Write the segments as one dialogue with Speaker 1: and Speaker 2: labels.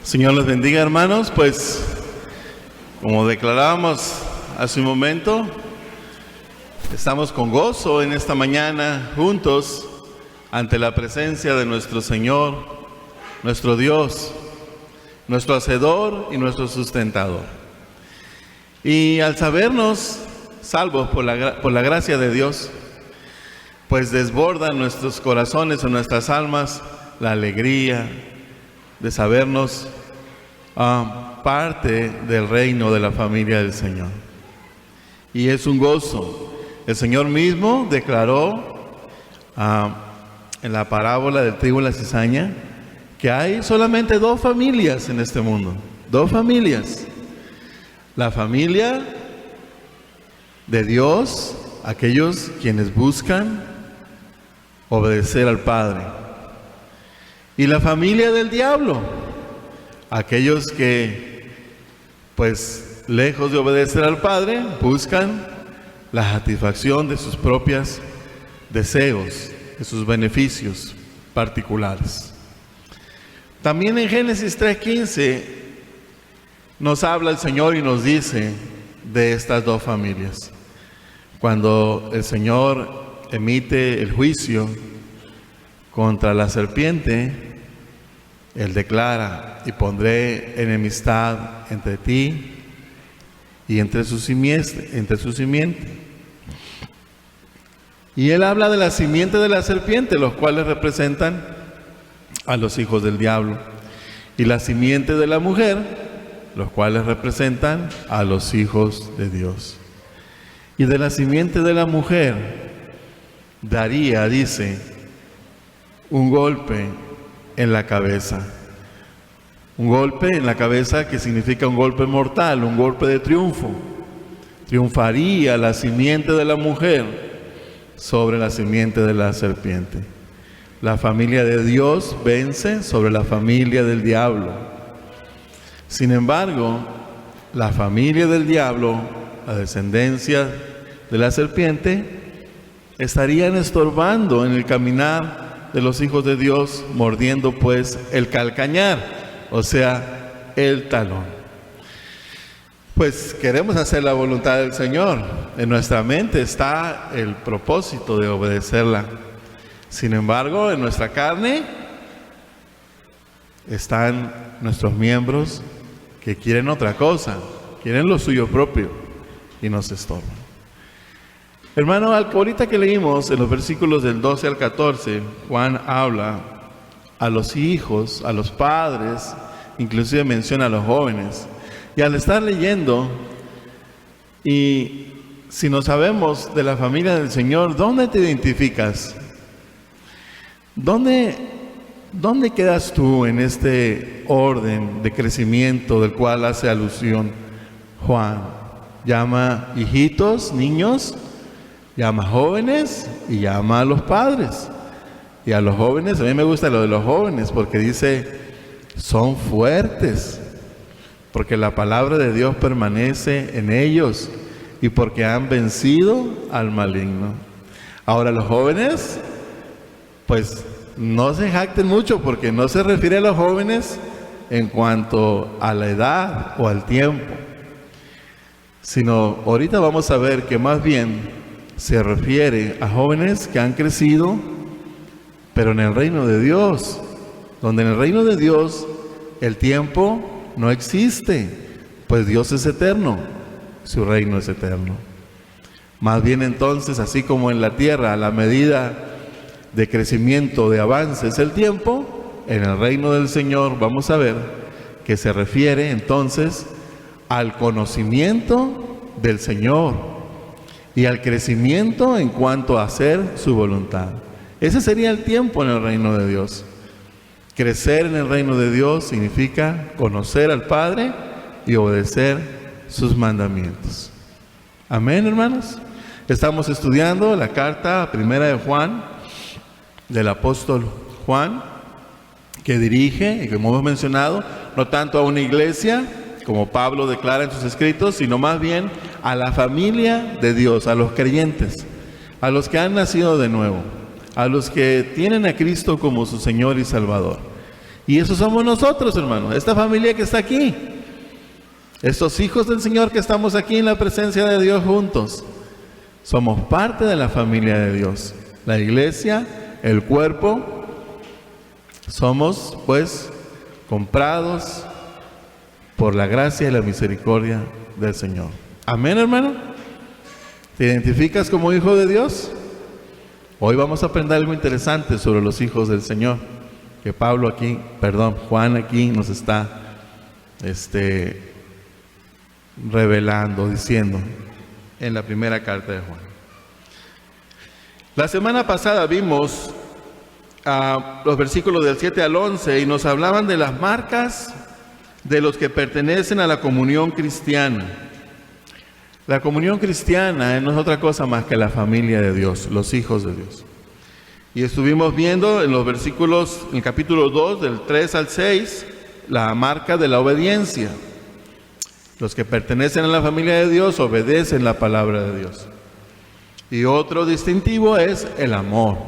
Speaker 1: Señor los bendiga, hermanos. Pues, como declarábamos hace un momento, estamos con gozo en esta mañana juntos ante la presencia de nuestro Señor, nuestro Dios, nuestro Hacedor y nuestro Sustentador. Y al sabernos salvos por la gracia de Dios, pues desborda en nuestros corazones, en nuestras almas, la alegría de sabernos parte del reino de la familia del Señor. Y es un gozo. El Señor mismo declaró en la parábola del trigo y la cizaña que hay solamente dos familias en este mundo. Dos familias. La familia de Dios, aquellos quienes buscan obedecer al Padre. Y la familia del diablo, aquellos que, pues, lejos de obedecer al Padre, buscan la satisfacción de sus propios deseos, de sus beneficios particulares. También en Génesis 3:15 nos habla el Señor y nos dice de estas dos familias. Cuando el Señor emite el juicio contra la serpiente, Él declara: y pondré enemistad entre ti y entre su simiente. Y Él habla de la simiente de la serpiente, los cuales representan a los hijos del diablo, y la simiente de la mujer, los cuales representan a los hijos de Dios. Y de la simiente de la mujer daría, dice, un golpe en la cabeza. Un golpe en la cabeza que significa un golpe mortal, un golpe de triunfo. Triunfaría la simiente de la mujer sobre la simiente de la serpiente. La familia de Dios vence sobre la familia del diablo. Sin embargo, la familia del diablo, la descendencia de la serpiente, estarían estorbando en el caminar de los hijos de Dios, mordiendo pues el calcañar, o sea, el talón. Pues queremos hacer la voluntad del Señor. En nuestra mente está el propósito de obedecerla. Sin embargo, en nuestra carne están nuestros miembros que quieren otra cosa, quieren lo suyo propio y nos estorban. Hermano, ahorita que leímos en los versículos del 12 al 14, Juan habla a los hijos, a los padres, inclusive menciona a los jóvenes. Y al estar leyendo, y si no sabemos de la familia del Señor, ¿dónde te identificas? ¿Dónde quedas tú en este orden de crecimiento del cual hace alusión Juan? Llama hijitos, niños, llama jóvenes y llama a los padres. Y a los jóvenes, a mí me gusta lo de los jóvenes porque dice, son fuertes, porque la palabra de Dios permanece en ellos y porque han vencido al maligno. Ahora los jóvenes, pues no se jacten mucho porque no se refiere a los jóvenes en cuanto a la edad o al tiempo, sino ahorita vamos a ver que más bien se refiere a jóvenes que han crecido, pero en el reino de Dios, donde en el reino de Dios el tiempo no existe, pues Dios es eterno, su reino es eterno. Más bien entonces, así como en la tierra, a la medida de crecimiento, de avance es el tiempo, en el reino del Señor vamos a ver que se refiere entonces al conocimiento del Señor y al crecimiento en cuanto a hacer su voluntad. Ese sería el tiempo en el reino de Dios. Crecer en el reino de Dios significa conocer al Padre y obedecer sus mandamientos. Amén, hermanos. Estamos estudiando la carta primera de Juan, del apóstol Juan, que dirige, y como hemos mencionado, no tanto a una iglesia, como Pablo declara en sus escritos, sino más bien a la familia de Dios, a los creyentes, a los que han nacido de nuevo, a los que tienen a Cristo como su Señor y Salvador. Y eso somos nosotros, hermanos, esta familia que está aquí. Estos hijos del Señor que estamos aquí en la presencia de Dios juntos. Somos parte de la familia de Dios. La iglesia, el cuerpo, somos pues comprados por la gracia y la misericordia del Señor. Amén, hermano. ¿Te identificas como hijo de Dios? Hoy vamos a aprender algo interesante sobre los hijos del Señor, que Juan aquí nos está revelando, diciendo en la primera carta de Juan. La semana pasada vimos los versículos del 7 al 11 y nos hablaban de las marcas de los que pertenecen a la comunión cristiana. La comunión cristiana no es otra cosa más que la familia de Dios, los hijos de Dios. Y estuvimos viendo en los versículos, en el capítulo 2, del 3 al 6, la marca de la obediencia. Los que pertenecen a la familia de Dios obedecen la palabra de Dios. Y otro distintivo es el amor.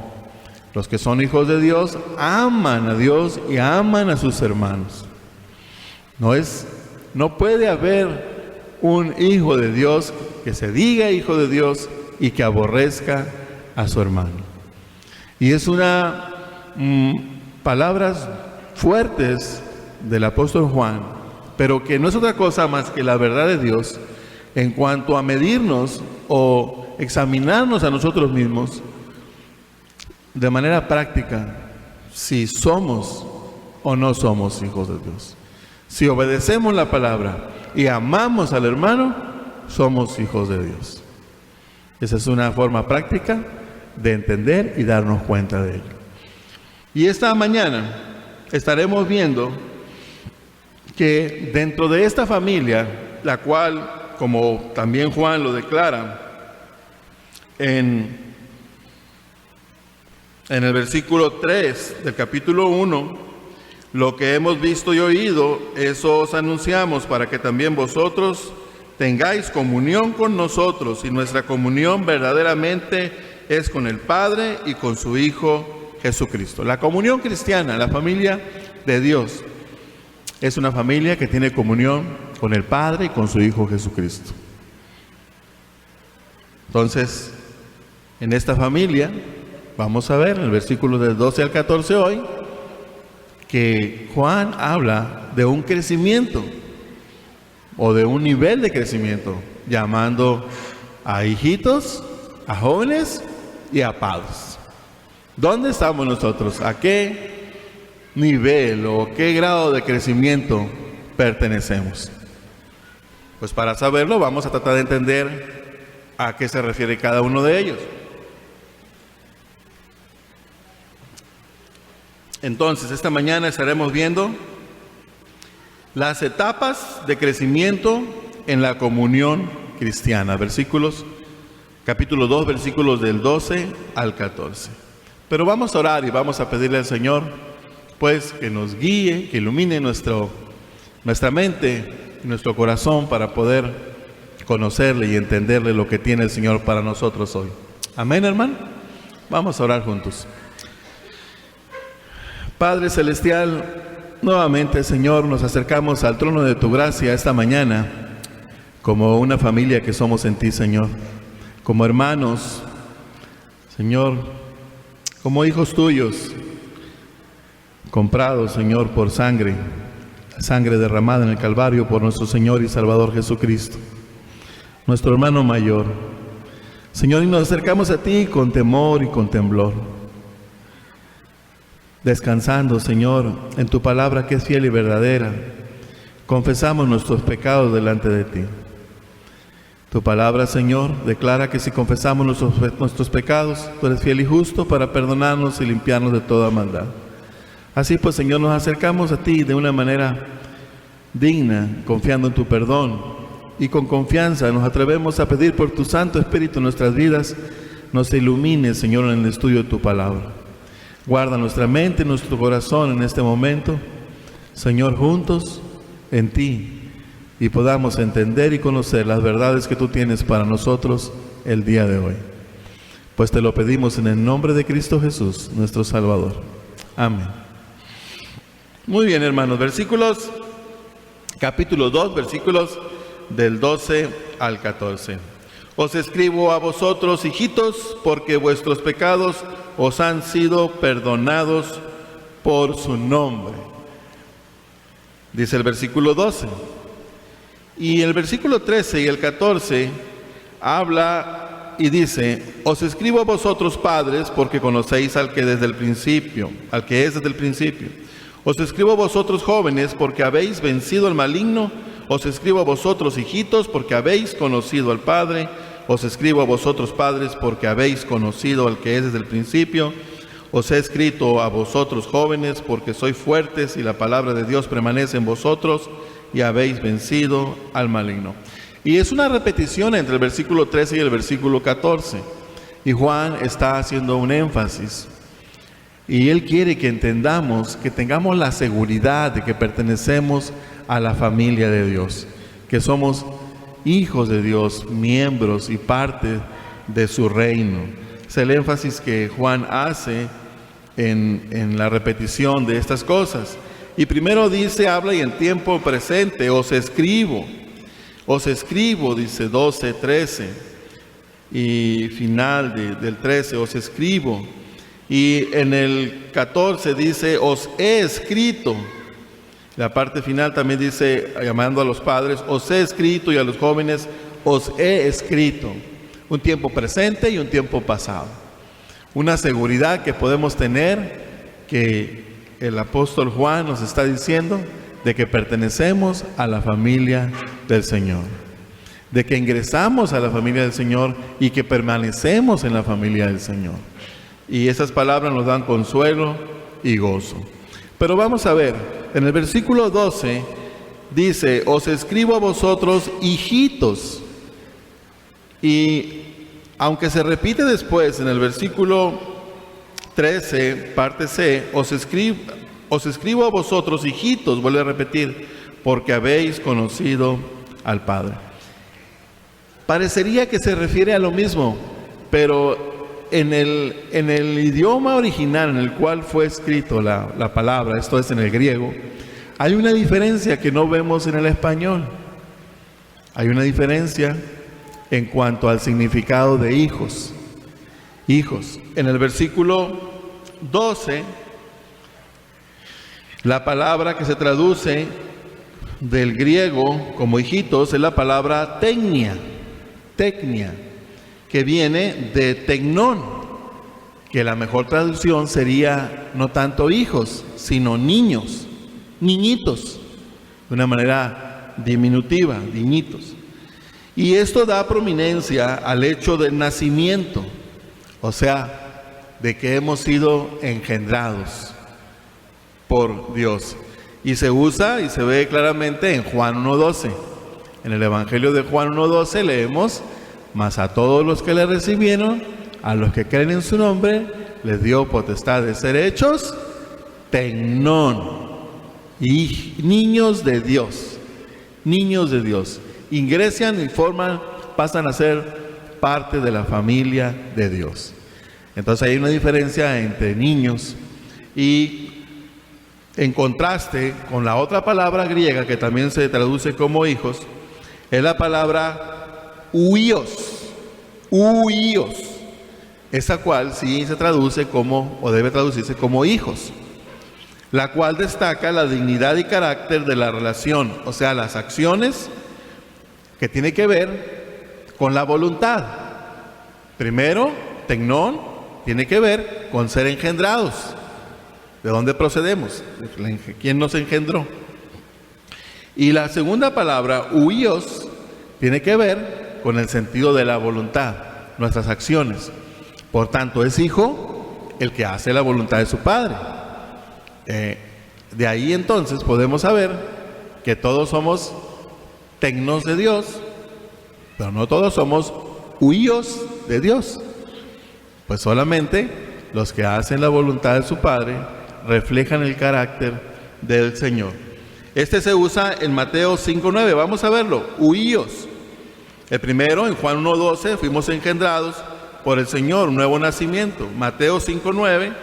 Speaker 1: Los que son hijos de Dios aman a Dios y aman a sus hermanos. No puede haber un hijo de Dios que se diga hijo de Dios y que aborrezca a su hermano. Y es palabras fuertes del apóstol Juan, pero que no es otra cosa más que la verdad de Dios en cuanto a medirnos o examinarnos a nosotros mismos de manera práctica si somos o no somos hijos de Dios. Si obedecemos la palabra y amamos al hermano, somos hijos de Dios. Esa es una forma práctica de entender y darnos cuenta de ello. Y esta mañana estaremos viendo que dentro de esta familia, la cual, como también Juan lo declara en el versículo 3 del capítulo 1, lo que hemos visto y oído, eso os anunciamos para que también vosotros tengáis comunión con nosotros, y nuestra comunión verdaderamente es con el Padre y con su Hijo Jesucristo. La comunión cristiana, la familia de Dios, es una familia que tiene comunión con el Padre y con su Hijo Jesucristo. Entonces, en esta familia, vamos a ver en el versículo del 12 al 14 hoy, que Juan habla de un crecimiento o de un nivel de crecimiento, llamando a hijitos, a jóvenes y a padres. ¿Dónde estamos nosotros? ¿A qué nivel o qué grado de crecimiento pertenecemos? Pues para saberlo vamos a tratar de entender a qué se refiere cada uno de ellos. Entonces, esta mañana estaremos viendo las etapas de crecimiento en la comunión cristiana. Capítulo 2, versículos del 12 al 14. Pero vamos a orar y vamos a pedirle al Señor, pues, que nos guíe, que ilumine nuestra mente y nuestro corazón para poder conocerle y entenderle lo que tiene el Señor para nosotros hoy. Amén, hermano. Vamos a orar juntos. Padre Celestial, nuevamente, Señor, nos acercamos al trono de tu gracia esta mañana como una familia que somos en ti, Señor, como hermanos, Señor, como hijos tuyos, comprados, Señor, por sangre derramada en el Calvario por nuestro Señor y Salvador Jesucristo, nuestro hermano mayor. Señor, y nos acercamos a ti con temor y con temblor, descansando, Señor, en tu palabra que es fiel y verdadera. Confesamos nuestros pecados delante de ti. Tu palabra, Señor, declara que si confesamos nuestros pecados, tú eres fiel y justo para perdonarnos y limpiarnos de toda maldad. Así pues, Señor, nos acercamos a ti de una manera digna, confiando en tu perdón, y con confianza nos atrevemos a pedir por tu Santo Espíritu en nuestras vidas, nos ilumine, Señor, en el estudio de tu palabra. Guarda nuestra mente y nuestro corazón en este momento, Señor, juntos en ti, y podamos entender y conocer las verdades que tú tienes para nosotros el día de hoy. Pues te lo pedimos en el nombre de Cristo Jesús, nuestro Salvador. Amén. Muy bien, hermanos, capítulo 2, versículos del 12 al 14. Os escribo a vosotros, hijitos, porque vuestros pecados os han sido perdonados por su nombre. Dice el versículo 12. Y el versículo 13 y el 14 habla y dice: os escribo a vosotros, padres, porque conocéis al que es desde el principio. Os escribo a vosotros, jóvenes, porque habéis vencido al maligno. Os escribo a vosotros, hijitos, porque habéis conocido al Padre. Os escribo a vosotros, padres, porque habéis conocido al que es desde el principio. Os he escrito a vosotros, jóvenes, porque sois fuertes y la palabra de Dios permanece en vosotros y habéis vencido al maligno. Y es una repetición entre el versículo 13 y el versículo 14. Y Juan está haciendo un énfasis. Y él quiere que entendamos, que tengamos la seguridad de que pertenecemos a la familia de Dios, que somos hijos de Dios, miembros y parte de su reino. Es el énfasis que Juan hace en la repetición de estas cosas. Y primero dice, habla y en tiempo presente, os escribo, dice 12, 13, y final del 13, os escribo. Y en el 14 dice, os he escrito. La parte final también dice, llamando a los padres, os he escrito, y a los jóvenes, os he escrito. Un tiempo presente y un tiempo pasado. Una seguridad que podemos tener, que el apóstol Juan nos está diciendo, de que pertenecemos a la familia del Señor. De que ingresamos a la familia del Señor y que permanecemos en la familia del Señor. Y esas palabras nos dan consuelo y gozo. Pero vamos a ver, en el versículo 12 dice, os escribo a vosotros, hijitos. Y aunque se repite después en el versículo 13, parte C, os escribo a vosotros, hijitos, vuelve a repetir, porque habéis conocido al Padre. Parecería que se refiere a lo mismo, pero en el idioma original en el cual fue escrito la palabra, esto es en el griego, hay una diferencia que no vemos en el español. Hay una diferencia en cuanto al significado de hijos. Hijos. En el versículo 12, la palabra que se traduce del griego como hijitos es la palabra tecnia, que viene de tecnón, que la mejor traducción sería no tanto hijos, sino niños, niñitos, de una manera diminutiva, niñitos. Y esto da prominencia al hecho del nacimiento, o sea, de que hemos sido engendrados por Dios. Y se usa y se ve claramente en Juan 1:12. En el Evangelio de Juan 1:12 leemos: mas a todos los que le recibieron, a los que creen en su nombre, les dio potestad de ser hechos tecnón, y niños de Dios. Ingresan y pasan a ser parte de la familia de Dios. Entonces hay una diferencia entre niños, y en contraste con la otra palabra griega que también se traduce como hijos, es la palabra huíos, esa cual sí se traduce como, o debe traducirse como hijos, la cual destaca la dignidad y carácter de la relación, o sea, las acciones que tiene que ver con la voluntad. Primero, tecnón, tiene que ver con ser engendrados. ¿De dónde procedemos? ¿Quién nos engendró? Y la segunda palabra, huíos, tiene que ver con el sentido de la voluntad, nuestras acciones. Por tanto, es hijo el que hace la voluntad de su padre. De ahí entonces podemos saber que todos somos tecnos de Dios, pero no todos somos huíos de Dios. Pues solamente los que hacen la voluntad de su Padre reflejan el carácter del Señor. Este se usa en Mateo 5:9. Vamos a verlo. Huíos. El primero, en Juan 1:12, fuimos engendrados por el Señor, un nuevo nacimiento. Mateo 5:9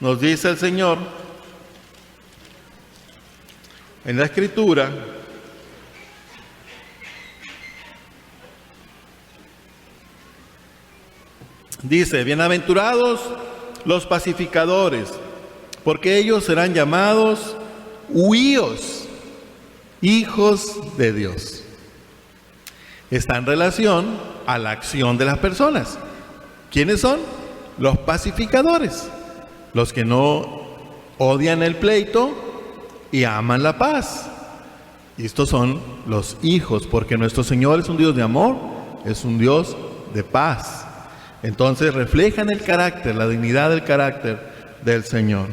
Speaker 1: nos dice el Señor: En la Escritura dice: bienaventurados los pacificadores, porque ellos serán llamados huíos, hijos de Dios. Está en relación a la acción de las personas. ¿Quiénes son? Los pacificadores, los que no odian el pleito y aman la paz. Y estos son los hijos, porque nuestro Señor es un Dios de amor, es un Dios de paz. Entonces reflejan el carácter, la dignidad del carácter del Señor.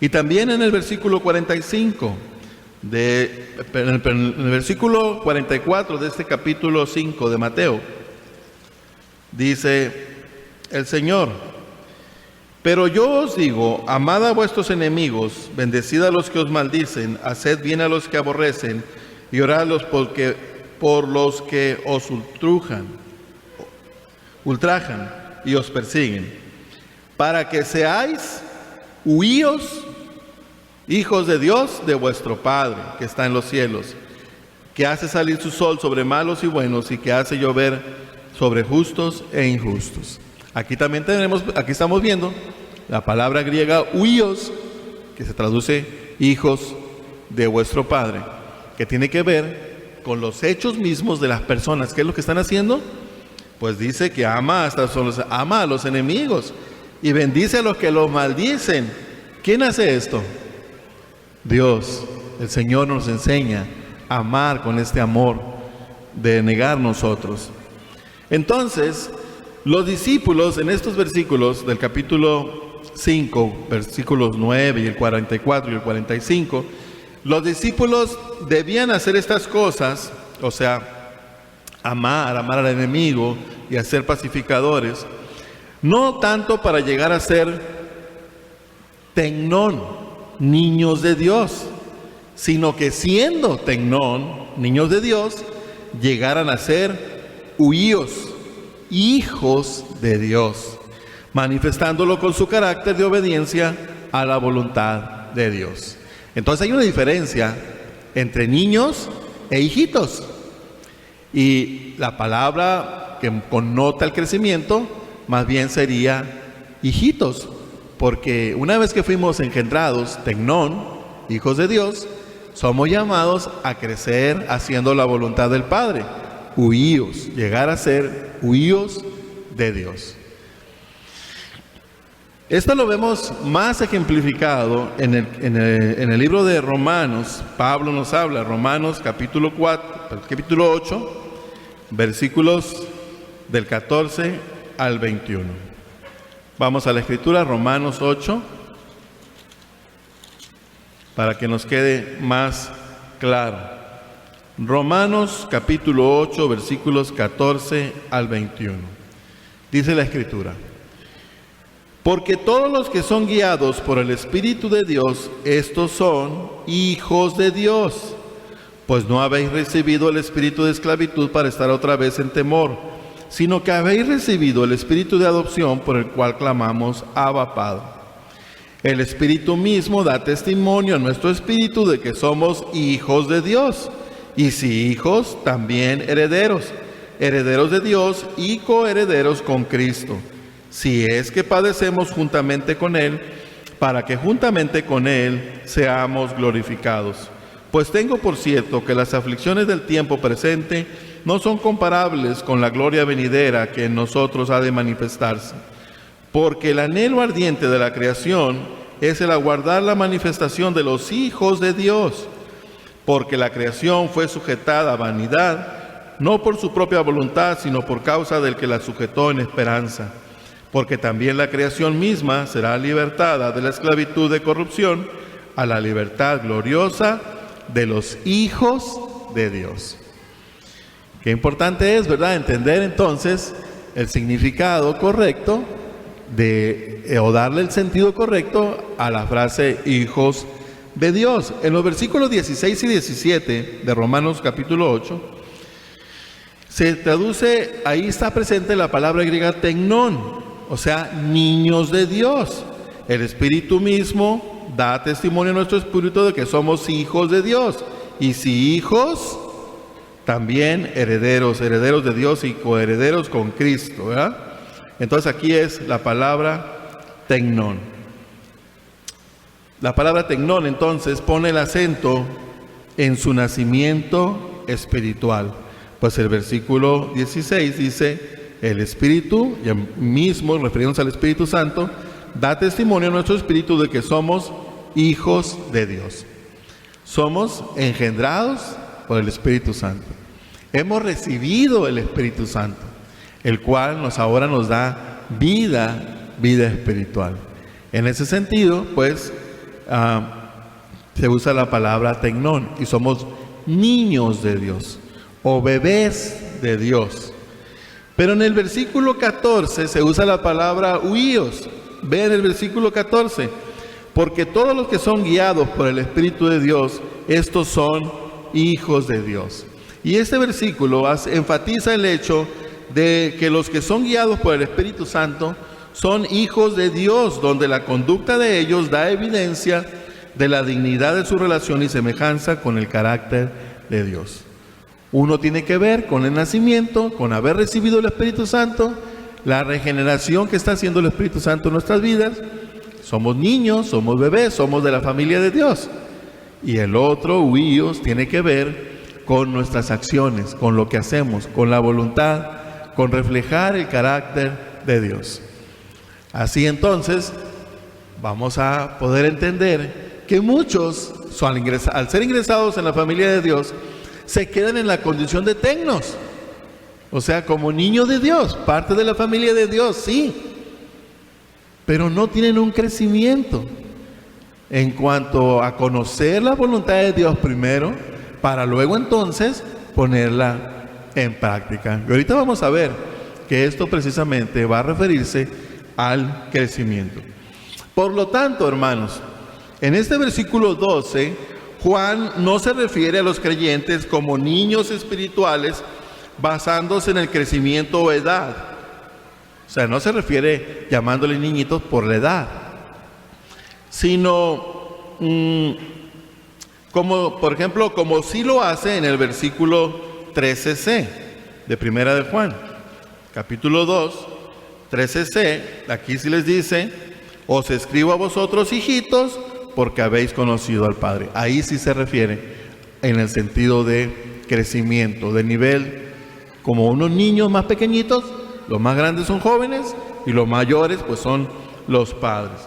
Speaker 1: Y también en el versículo 45, en el versículo 44 de este capítulo 5 de Mateo, dice el Señor: pero yo os digo, amad a vuestros enemigos, bendecid a los que os maldicen, haced bien a los que aborrecen, y orad por los que os ultrajan y os persiguen, para que seáis huíos, hijos de Dios, de vuestro Padre que está en los cielos, que hace salir su sol sobre malos y buenos, y que hace llover sobre justos e injustos. Aquí estamos viendo la palabra griega huíos, que se traduce hijos de vuestro Padre, que tiene que ver con los hechos mismos de las personas. ¿Qué es lo que están haciendo? Pues dice que ama a los enemigos y bendice a los que los maldicen. ¿Quién hace esto? Dios. El Señor nos enseña a amar con este amor de negar nosotros. Entonces, los discípulos en estos versículos del capítulo 5, versículos 9 y el 44 y el 45, los discípulos debían hacer estas cosas, o sea, amar al enemigo y a ser pacificadores, no tanto para llegar a ser tecnón, niños de Dios, sino que siendo tecnón, niños de Dios, llegaran a ser huíos, hijos de Dios, manifestándolo con su carácter de obediencia a la voluntad de Dios. Entonces hay una diferencia entre niños e hijitos. Y la palabra que connota el crecimiento más bien sería hijitos, porque una vez que fuimos engendrados, tecnón, hijos de Dios, somos llamados a crecer haciendo la voluntad del Padre, huíos, llegar a ser huíos de Dios. Esto lo vemos más ejemplificado en el libro de Romanos. Pablo nos habla, Romanos capítulo 8, versículos del 14 al 21. Vamos a la escritura, Romanos 8, para que nos quede más claro. Romanos capítulo 8, versículos 14 al 21. Dice la escritura: porque todos los que son guiados por el Espíritu de Dios, estos son hijos de Dios. Pues no habéis recibido el espíritu de esclavitud para estar otra vez en temor, sino que habéis recibido el espíritu de adopción, por el cual clamamos: Abba, Padre. El Espíritu mismo da testimonio a nuestro espíritu de que somos hijos de Dios, y si hijos, también herederos, herederos de Dios y coherederos con Cristo, si es que padecemos juntamente con Él, para que juntamente con Él seamos glorificados. Pues tengo por cierto que las aflicciones del tiempo presente no son comparables con la gloria venidera que en nosotros ha de manifestarse. Porque el anhelo ardiente de la creación es el aguardar la manifestación de los hijos de Dios. Porque la creación fue sujetada a vanidad, no por su propia voluntad, sino por causa del que la sujetó en esperanza. Porque también la creación misma será libertada de la esclavitud de corrupción a la libertad gloriosa de los hijos de Dios. Qué importante es, ¿verdad?, entender entonces el significado correcto o darle el sentido correcto a la frase hijos de Dios. En los versículos 16 y 17 de Romanos capítulo 8 se traduce, ahí está presente la palabra griega tecnón, o sea, niños de Dios. El Espíritu mismo da testimonio a nuestro espíritu de que somos hijos de Dios. y si hijos, también herederos, herederos de Dios y coherederos con Cristo, ¿verdad? Entonces aquí es la palabra tecnón. La palabra tecnón entonces pone el acento en su nacimiento espiritual. Pues el versículo 16 dice, el Espíritu, ya mismo refiriéndose al Espíritu Santo, da testimonio a nuestro espíritu de que somos hijos de Dios. Somos engendrados por el Espíritu Santo. Hemos recibido el Espíritu Santo, el cual ahora nos da vida espiritual. En ese sentido, pues, se usa la palabra tecnón, y somos niños de Dios, o bebés de Dios. Pero en el versículo 14 se usa la palabra huíos. Vean el versículo 14. Porque todos los que son guiados por el Espíritu de Dios, estos son hijos de Dios. Y este versículo enfatiza el hecho de que los que son guiados por el Espíritu Santo son hijos de Dios, donde la conducta de ellos da evidencia de la dignidad de su relación y semejanza con el carácter de Dios. Uno tiene que ver con el nacimiento, con haber recibido el Espíritu Santo, la regeneración que está haciendo el Espíritu Santo en nuestras vidas. Somos niños, somos bebés, somos de la familia de Dios. Y el otro, huíos, tiene que ver con nuestras acciones, con lo que hacemos, con la voluntad, con reflejar el carácter de Dios. Así entonces, vamos a poder entender que muchos, al ser ingresados en la familia de Dios, se quedan en la condición de tecnos, o sea, como niños de Dios, parte de la familia de Dios, sí, pero no tienen un crecimiento en cuanto a conocer la voluntad de Dios primero, para luego entonces ponerla en práctica. Y ahorita vamos a ver que esto precisamente va a referirse al crecimiento. Por lo tanto, hermanos, en este versículo 12, Juan no se refiere a los creyentes como niños espirituales basándose en el crecimiento o edad. O sea, no se refiere llamándoles niñitos por la edad, sino como, por ejemplo, como sí lo hace en el versículo 13c de Primera de Juan, capítulo 2, 13c, aquí sí les dice, os escribo a vosotros, hijitos, porque habéis conocido al Padre. Ahí sí se refiere en el sentido de crecimiento, de nivel, como unos niños más pequeñitos, los más grandes son jóvenes y los mayores pues son los padres.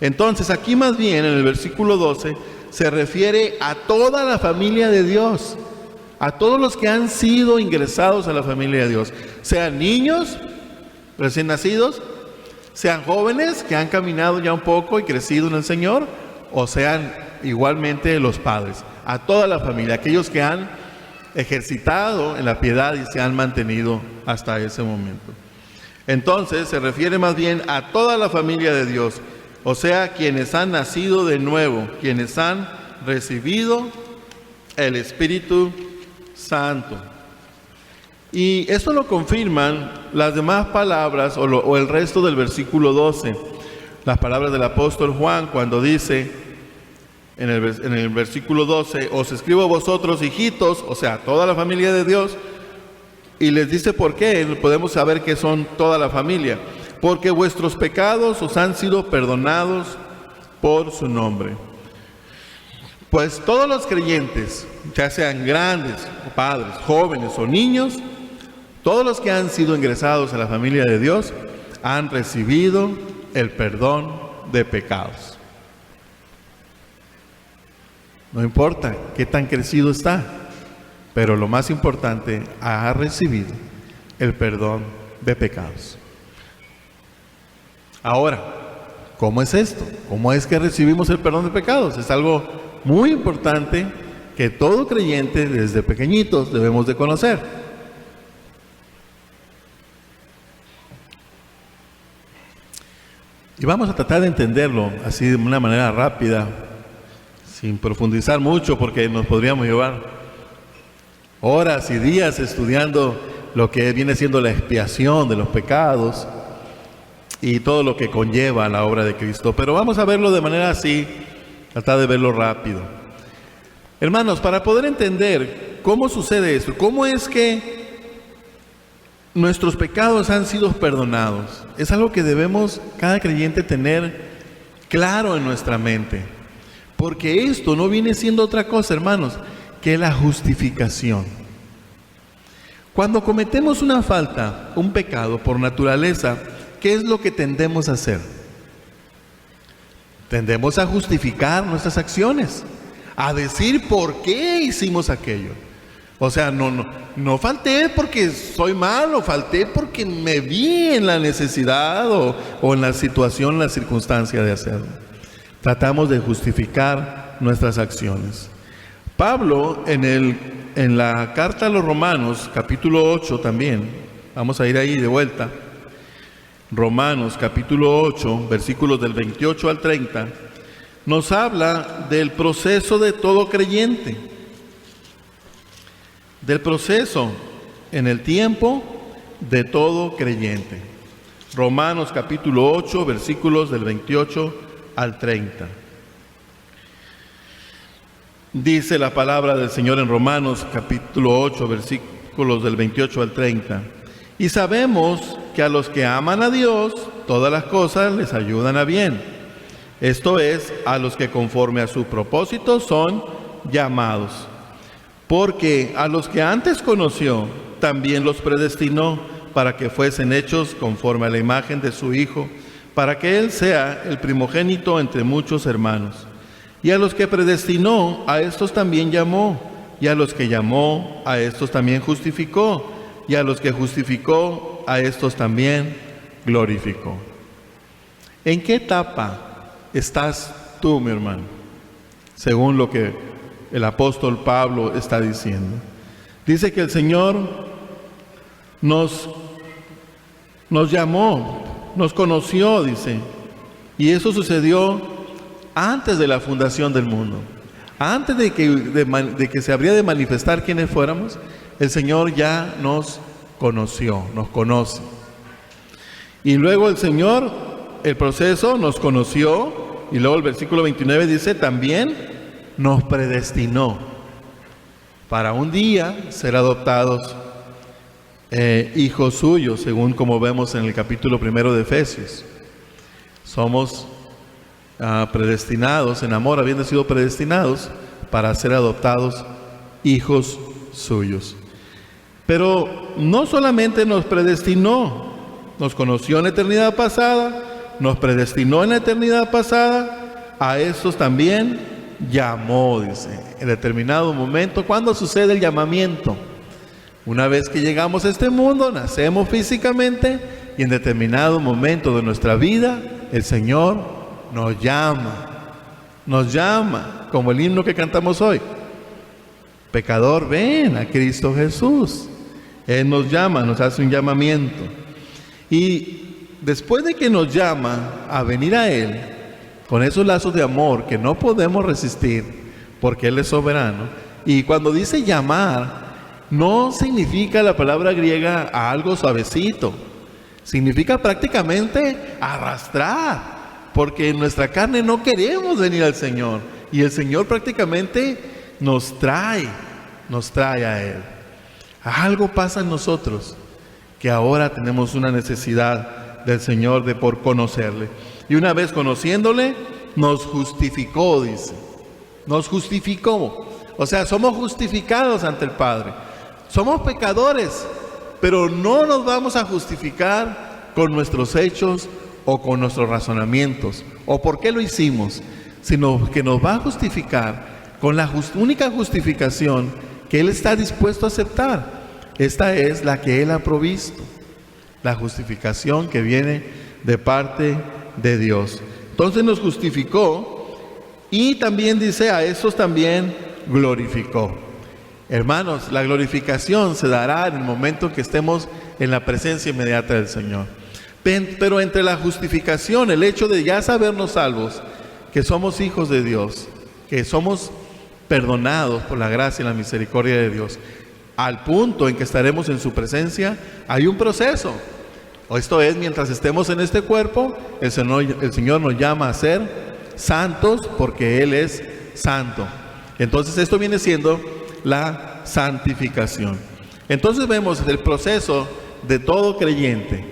Speaker 1: Entonces aquí más bien en el versículo 12 se refiere a toda la familia de Dios, a todos los que han sido ingresados a la familia de Dios, sean niños recién nacidos, sean jóvenes que han caminado ya un poco y crecido en el Señor, o sean igualmente los padres, a toda la familia, aquellos que han ejercitado en la piedad y se han mantenido hasta ese momento. Entonces se refiere más bien a toda la familia de Dios, o sea, quienes han nacido de nuevo, quienes han recibido el Espíritu Santo. Y esto lo confirman las demás palabras o el resto del versículo 12, las palabras del apóstol Juan cuando dice en el versículo 12, os escribo a vosotros, hijitos, o sea, toda la familia de Dios, y les dice por qué, podemos saber que son toda la familia, porque vuestros pecados os han sido perdonados por su nombre. Pues todos los creyentes, ya sean grandes, padres, jóvenes o niños, todos los que han sido ingresados a la familia de Dios, han recibido el perdón de pecados. No importa qué tan crecido está, pero lo más importante, ha recibido el perdón de pecados. Ahora, ¿cómo es esto? ¿Cómo es que recibimos el perdón de pecados? Es algo muy importante que todo creyente desde pequeñitos debemos de conocer. Y vamos a tratar de entenderlo así de una manera rápida, sin profundizar mucho, porque nos podríamos llevar horas y días estudiando lo que viene siendo la expiación de los pecados y todo lo que conlleva la obra de Cristo. Pero vamos a verlo de manera así, tratar de verlo rápido. Hermanos, para poder entender cómo sucede esto, cómo es que nuestros pecados han sido perdonados, es algo que debemos cada creyente tener claro en nuestra mente. Porque esto no viene siendo otra cosa, hermanos, que la justificación. Cuando cometemos una falta, un pecado por naturaleza, ¿qué es lo que tendemos a hacer? Tendemos a justificar nuestras acciones, a decir por qué hicimos aquello. O sea, no falté porque soy malo, falté porque me vi en la necesidad o en la situación, en la circunstancia de hacerlo. Tratamos de justificar nuestras acciones. Pablo en la carta a los Romanos, capítulo 8 también, vamos a ir ahí de vuelta. Romanos capítulo 8, versículos del 28 al 30, nos habla del proceso de todo creyente. Del proceso en el tiempo de todo creyente. Romanos capítulo 8, versículos del 28 al 30. Dice la palabra del Señor en Romanos capítulo 8, versículos del 28 al 30. Y sabemos que a los que aman a Dios, todas las cosas les ayudan a bien. Esto es, a los que conforme a su propósito son llamados. Porque a los que antes conoció, también los predestinó para que fuesen hechos conforme a la imagen de su Hijo, para que Él sea el primogénito entre muchos hermanos. Y a los que predestinó, a estos también llamó, y a los que llamó, a estos también justificó, y a los que justificó, a estos también glorificó. ¿En qué etapa estás tú, mi hermano? Según lo que el apóstol Pablo está diciendo. Dice que el Señor nos llamó, nos conoció, dice, y eso sucedió antes de la fundación del mundo. Antes de que se habría de manifestar quiénes fuéramos, el Señor ya nos conoció, nos conoce. Y luego el Señor, el proceso, nos conoció, y luego el versículo 29 dice, también nos predestinó para un día ser adoptados hijos suyos, según como vemos en el capítulo 1 de Efesios. Somos predestinados en amor, habiendo sido predestinados para ser adoptados hijos suyos. Pero no solamente nos predestinó, nos conoció en la eternidad pasada, nos predestinó en la eternidad pasada, a estos también llamó, dice, en determinado momento. ¿Cuándo sucede el llamamiento? Una vez que llegamos a este mundo, nacemos físicamente y en determinado momento de nuestra vida, el Señor nos llama, como el himno que cantamos hoy. Pecador, ven a Cristo Jesús. Él nos llama, nos hace un llamamiento. Y después de que nos llama a venir a Él, con esos lazos de amor que no podemos resistir, porque Él es soberano, y cuando dice llamar, no significa la palabra griega a algo suavecito, significa prácticamente arrastrar, porque en nuestra carne no queremos venir al Señor, y el Señor prácticamente nos trae a Él. Algo pasa en nosotros, que ahora tenemos una necesidad del Señor de por conocerle. Y una vez conociéndole, nos justificó, dice. Nos justificó. O sea, somos justificados ante el Padre. Somos pecadores, pero no nos vamos a justificar con nuestros hechos o con nuestros razonamientos, o por qué lo hicimos, sino que nos va a justificar con la única justificación que Él está dispuesto a aceptar. Esta es la que Él ha provisto, la justificación que viene de parte de Dios. Entonces nos justificó y también dice, a estos también glorificó. Hermanos, la glorificación se dará en el momento que estemos en la presencia inmediata del Señor. Pero entre la justificación, el hecho de ya sabernos salvos, que somos hijos de Dios, que somos perdonados por la gracia y la misericordia de Dios, al punto en que estaremos en su presencia, hay un proceso. Esto es, mientras estemos en este cuerpo, el Señor nos llama a ser santos porque Él es santo. Entonces esto viene siendo la santificación. Entonces vemos el proceso de todo creyente.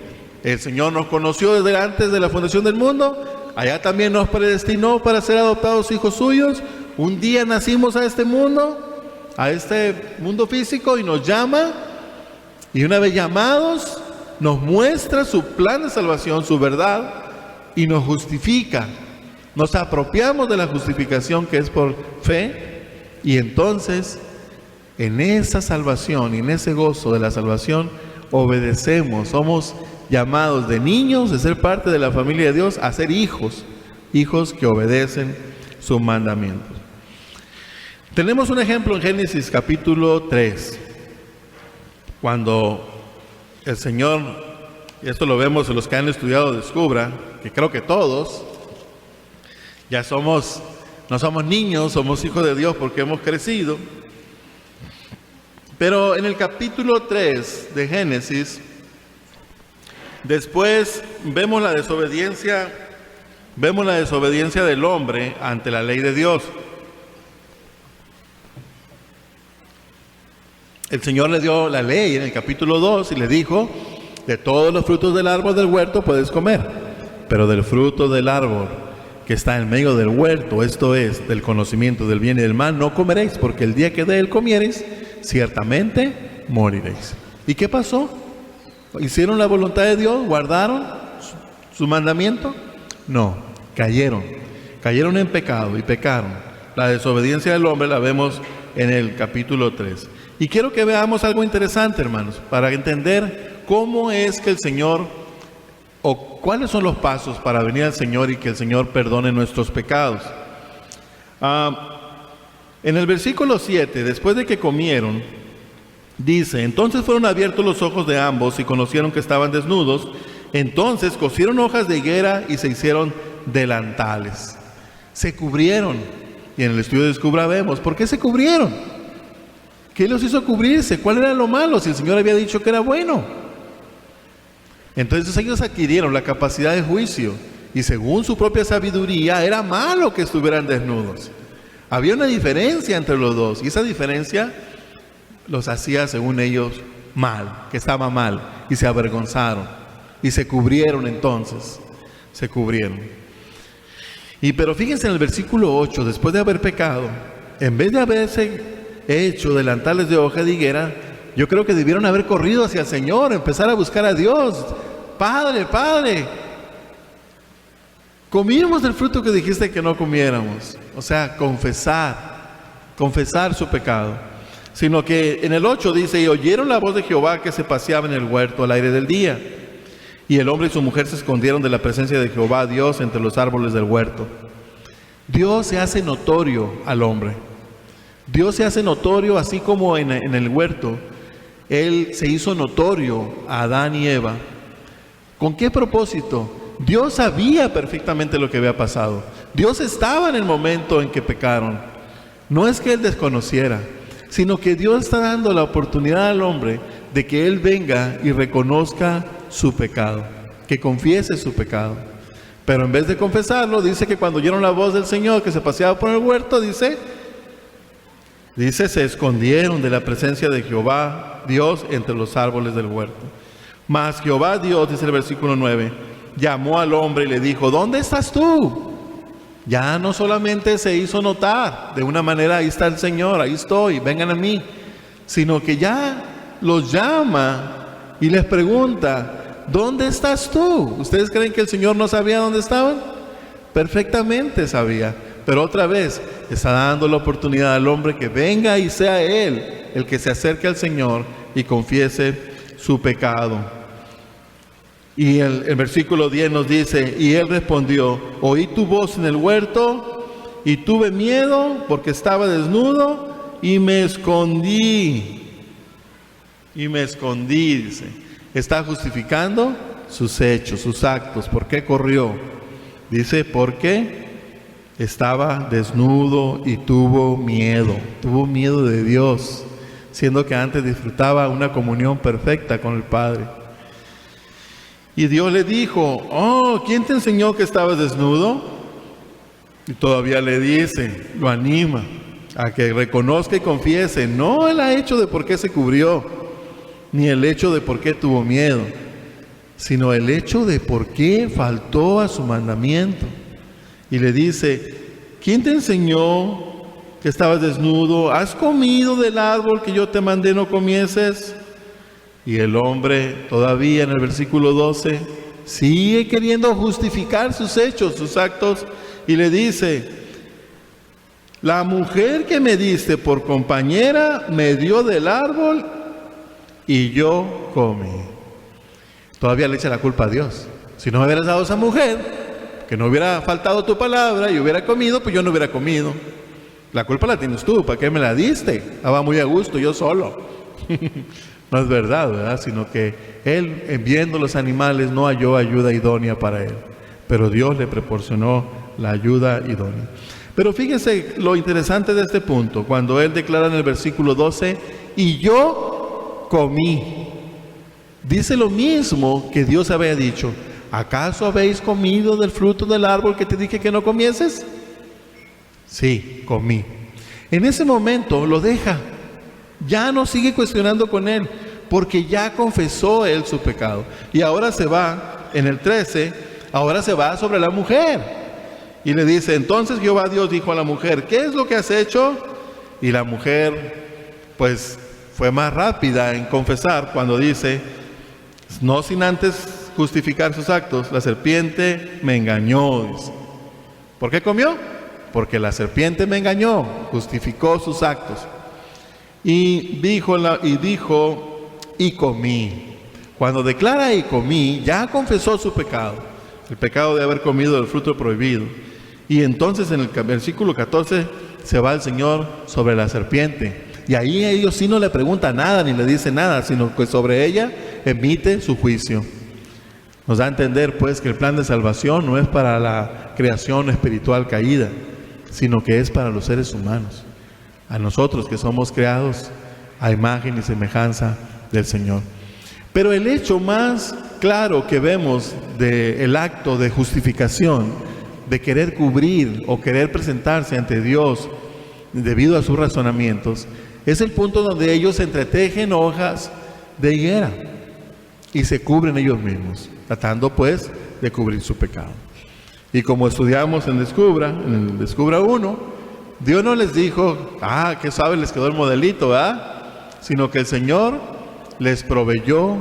Speaker 1: El Señor nos conoció desde antes de la fundación del mundo, allá también nos predestinó para ser adoptados hijos suyos. Un día nacimos a este mundo físico, y nos llama, y una vez llamados nos muestra su plan de salvación, su verdad, y nos justifica. Nos apropiamos de la justificación que es por fe, y entonces en esa salvación y en ese gozo de la salvación obedecemos. Somos llamados de niños, de ser parte de la familia de Dios, a ser hijos que obedecen sus mandamientos. Tenemos un ejemplo en Génesis capítulo 3, cuando el Señor, y esto lo vemos en los que han estudiado Descubra, que creo que todos, ya no somos niños, somos hijos de Dios porque hemos crecido. Pero en el capítulo 3 de Génesis, después vemos la desobediencia del hombre ante la ley de Dios. El Señor le dio la ley en el capítulo 2 y le dijo: de todos los frutos del árbol del huerto puedes comer, pero del fruto del árbol que está en medio del huerto, esto es, del conocimiento del bien y del mal, no comeréis, porque el día que de él comiereis, ciertamente moriréis. ¿Y qué pasó? ¿Hicieron la voluntad de Dios? ¿Guardaron su mandamiento? No, cayeron en pecado y pecaron. La desobediencia del hombre la vemos en el capítulo 3. Y quiero que veamos algo interesante, hermanos, para entender cómo es que el Señor, o cuáles son los pasos para venir al Señor y que el Señor perdone nuestros pecados. En el versículo 7, después de que comieron, dice: entonces fueron abiertos los ojos de ambos y conocieron que estaban desnudos. Entonces cosieron hojas de higuera y se hicieron delantales. Se cubrieron. Y en el estudio de Descubra vemos, ¿por qué se cubrieron? ¿Qué los hizo cubrirse? ¿Cuál era lo malo si el Señor había dicho que era bueno? Entonces ellos adquirieron la capacidad de juicio, y según su propia sabiduría era malo que estuvieran desnudos. Había una diferencia entre los dos, y esa diferencia los hacía, según ellos, mal, que estaba mal, y se avergonzaron, y se cubrieron. Entonces se cubrieron. Pero fíjense en el versículo 8, después de haber pecado, en vez de haberse hecho delantales de hoja de higuera, yo creo que debieron haber corrido hacia el Señor, empezar a buscar a Dios. Padre, comimos del fruto que dijiste que no comiéramos. O sea, confesar su pecado. Sino que en el 8 dice: y oyeron la voz de Jehová que se paseaba en el huerto al aire del día. Y el hombre y su mujer se escondieron de la presencia de Jehová Dios entre los árboles del huerto. Dios se hace notorio al hombre. Dios se hace notorio, así como en el huerto Él se hizo notorio a Adán y Eva. ¿Con qué propósito? Dios sabía perfectamente lo que había pasado. Dios estaba en el momento en que pecaron. No es que Él desconociera, sino que Dios está dando la oportunidad al hombre de que Él venga y reconozca su pecado, que confiese su pecado. Pero en vez de confesarlo, dice que cuando oyeron la voz del Señor que se paseaba por el huerto, dice, se escondieron de la presencia de Jehová Dios entre los árboles del huerto. Mas Jehová Dios, dice el versículo 9, llamó al hombre y le dijo: ¿dónde estás tú? Ya no solamente se hizo notar de una manera: ahí está el Señor, ahí estoy, vengan a mí, sino que ya los llama y les pregunta: ¿dónde estás tú? ¿Ustedes creen que el Señor no sabía dónde estaban? Perfectamente sabía. Pero otra vez está dando la oportunidad al hombre que venga y sea él el que se acerque al Señor y confiese su pecado. Y el versículo 10 nos dice: y él respondió: oí tu voz en el huerto y tuve miedo porque estaba desnudo y me escondí. Dice. Está justificando sus hechos, sus actos. ¿Por qué corrió? Dice: porque estaba desnudo y tuvo miedo de Dios, siendo que antes disfrutaba una comunión perfecta con el Padre. Y Dios le dijo: oh, ¿quién te enseñó que estabas desnudo? Y todavía le dice, lo anima: a que reconozca y confiese, no el hecho de por qué se cubrió, ni el hecho de por qué tuvo miedo, sino el hecho de por qué faltó a su mandamiento. Y le dice, ¿quién te enseñó que estabas desnudo? ¿Has comido del árbol que yo te mandé no comieses? Y el hombre, todavía en el versículo 12, sigue queriendo justificar sus hechos, sus actos, y le dice, la mujer que me diste por compañera me dio del árbol y yo comí. Todavía le echa la culpa a Dios. Si no me hubieras dado esa mujer, que no hubiera faltado tu palabra y hubiera comido, pues yo no hubiera comido. La culpa la tienes tú, ¿para qué me la diste? Estaba muy a gusto, yo solo. No es verdad, ¿verdad? Sino que él, viendo los animales, no halló ayuda idónea para él. Pero Dios le proporcionó la ayuda idónea. Pero fíjense lo interesante de este punto, cuando él declara en el versículo 12, y yo comí. Dice lo mismo que Dios había dicho, ¿acaso habéis comido del fruto del árbol que te dije que no comieses? Sí, comí. En ese momento lo deja, ya no sigue cuestionando con él, porque ya confesó él su pecado. Y ahora se va, en el 13, ahora se va sobre la mujer. Y le dice, entonces Jehová Dios dijo a la mujer, ¿qué es lo que has hecho? Y la mujer, pues, fue más rápida en confesar cuando dice, no sin antes justificar sus actos, la serpiente me engañó. Dice. ¿Por qué comió? Porque la serpiente me engañó, justificó sus actos. Y dijo, y comí. Cuando declara y comí, ya confesó su pecado, el pecado de haber comido del fruto prohibido. Y entonces en el versículo 14 se va el Señor sobre la serpiente. Y ahí ellos sí no le preguntan nada ni le dicen nada, sino que sobre ella emite su juicio. Nos da a entender pues que el plan de salvación no es para la creación espiritual caída, sino que es para los seres humanos, a nosotros que somos creados a imagen y semejanza del Señor. Pero el hecho más claro que vemos del acto de justificación, de querer cubrir o querer presentarse ante Dios debido a sus razonamientos, es el punto donde ellos entretejen hojas de higuera y se cubren ellos mismos, tratando pues de cubrir su pecado. Y como estudiamos en el Descubra 1, Dios no les dijo, qué suave les quedó el modelito, ¿verdad? Sino que el Señor les proveyó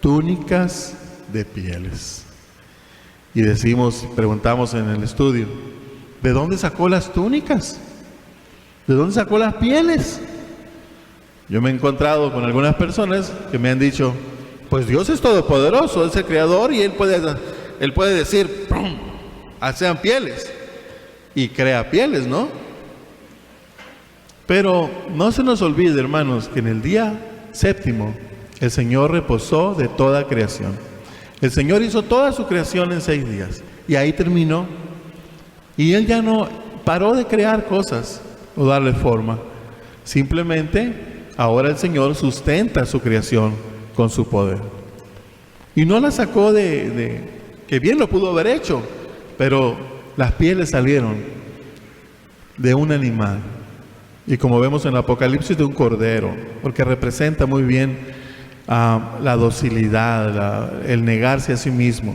Speaker 1: túnicas de pieles. Y preguntamos en el estudio, ¿de dónde sacó las túnicas? ¿De dónde sacó las pieles? Yo me he encontrado con algunas personas que me han dicho, pues Dios es todopoderoso, es el creador y Él puede decir, ¡pum!, sean pieles, y crea pieles, ¿no? Pero no se nos olvide, hermanos, que en el día séptimo el Señor reposó de toda creación. El Señor hizo toda su creación en 6 días y ahí terminó. Y Él ya no paró de crear cosas o darle forma. Simplemente ahora el Señor sustenta su creación con su poder. Y no la sacó que bien lo pudo haber hecho, pero las pieles salieron de un animal. Y como vemos en el Apocalipsis, de un cordero, porque representa muy bien la docilidad, el negarse a sí mismo.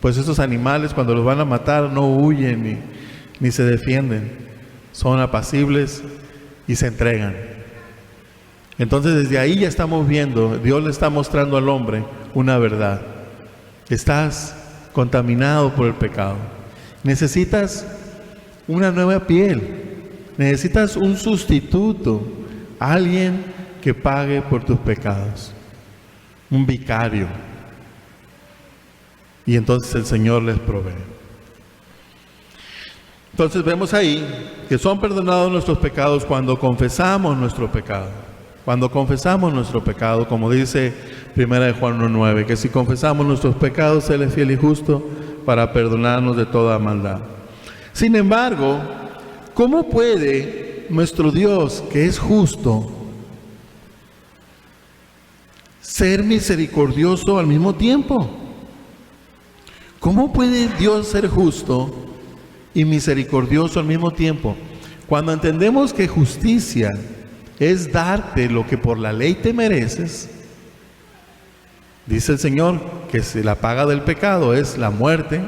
Speaker 1: Pues esos animales cuando los van a matar no huyen ni se defienden, son apacibles y se entregan. Entonces desde ahí ya estamos viendo, Dios le está mostrando al hombre una verdad. Estás contaminado por el pecado, necesitas una nueva piel, necesitas un sustituto, alguien que pague por tus pecados, un vicario. Y entonces el Señor les provee. Entonces vemos ahí que son perdonados nuestros pecados cuando confesamos nuestro pecado. Cuando confesamos nuestro pecado, como dice 1 Juan 1:9, que si confesamos nuestros pecados, Él es fiel y justo para perdonarnos de toda maldad. Sin embargo, ¿cómo puede nuestro Dios, que es justo, ser misericordioso al mismo tiempo? ¿Cómo puede Dios ser justo y misericordioso al mismo tiempo? Cuando entendemos que justicia es darte lo que por la ley te mereces, dice el Señor que si la paga del pecado es la muerte,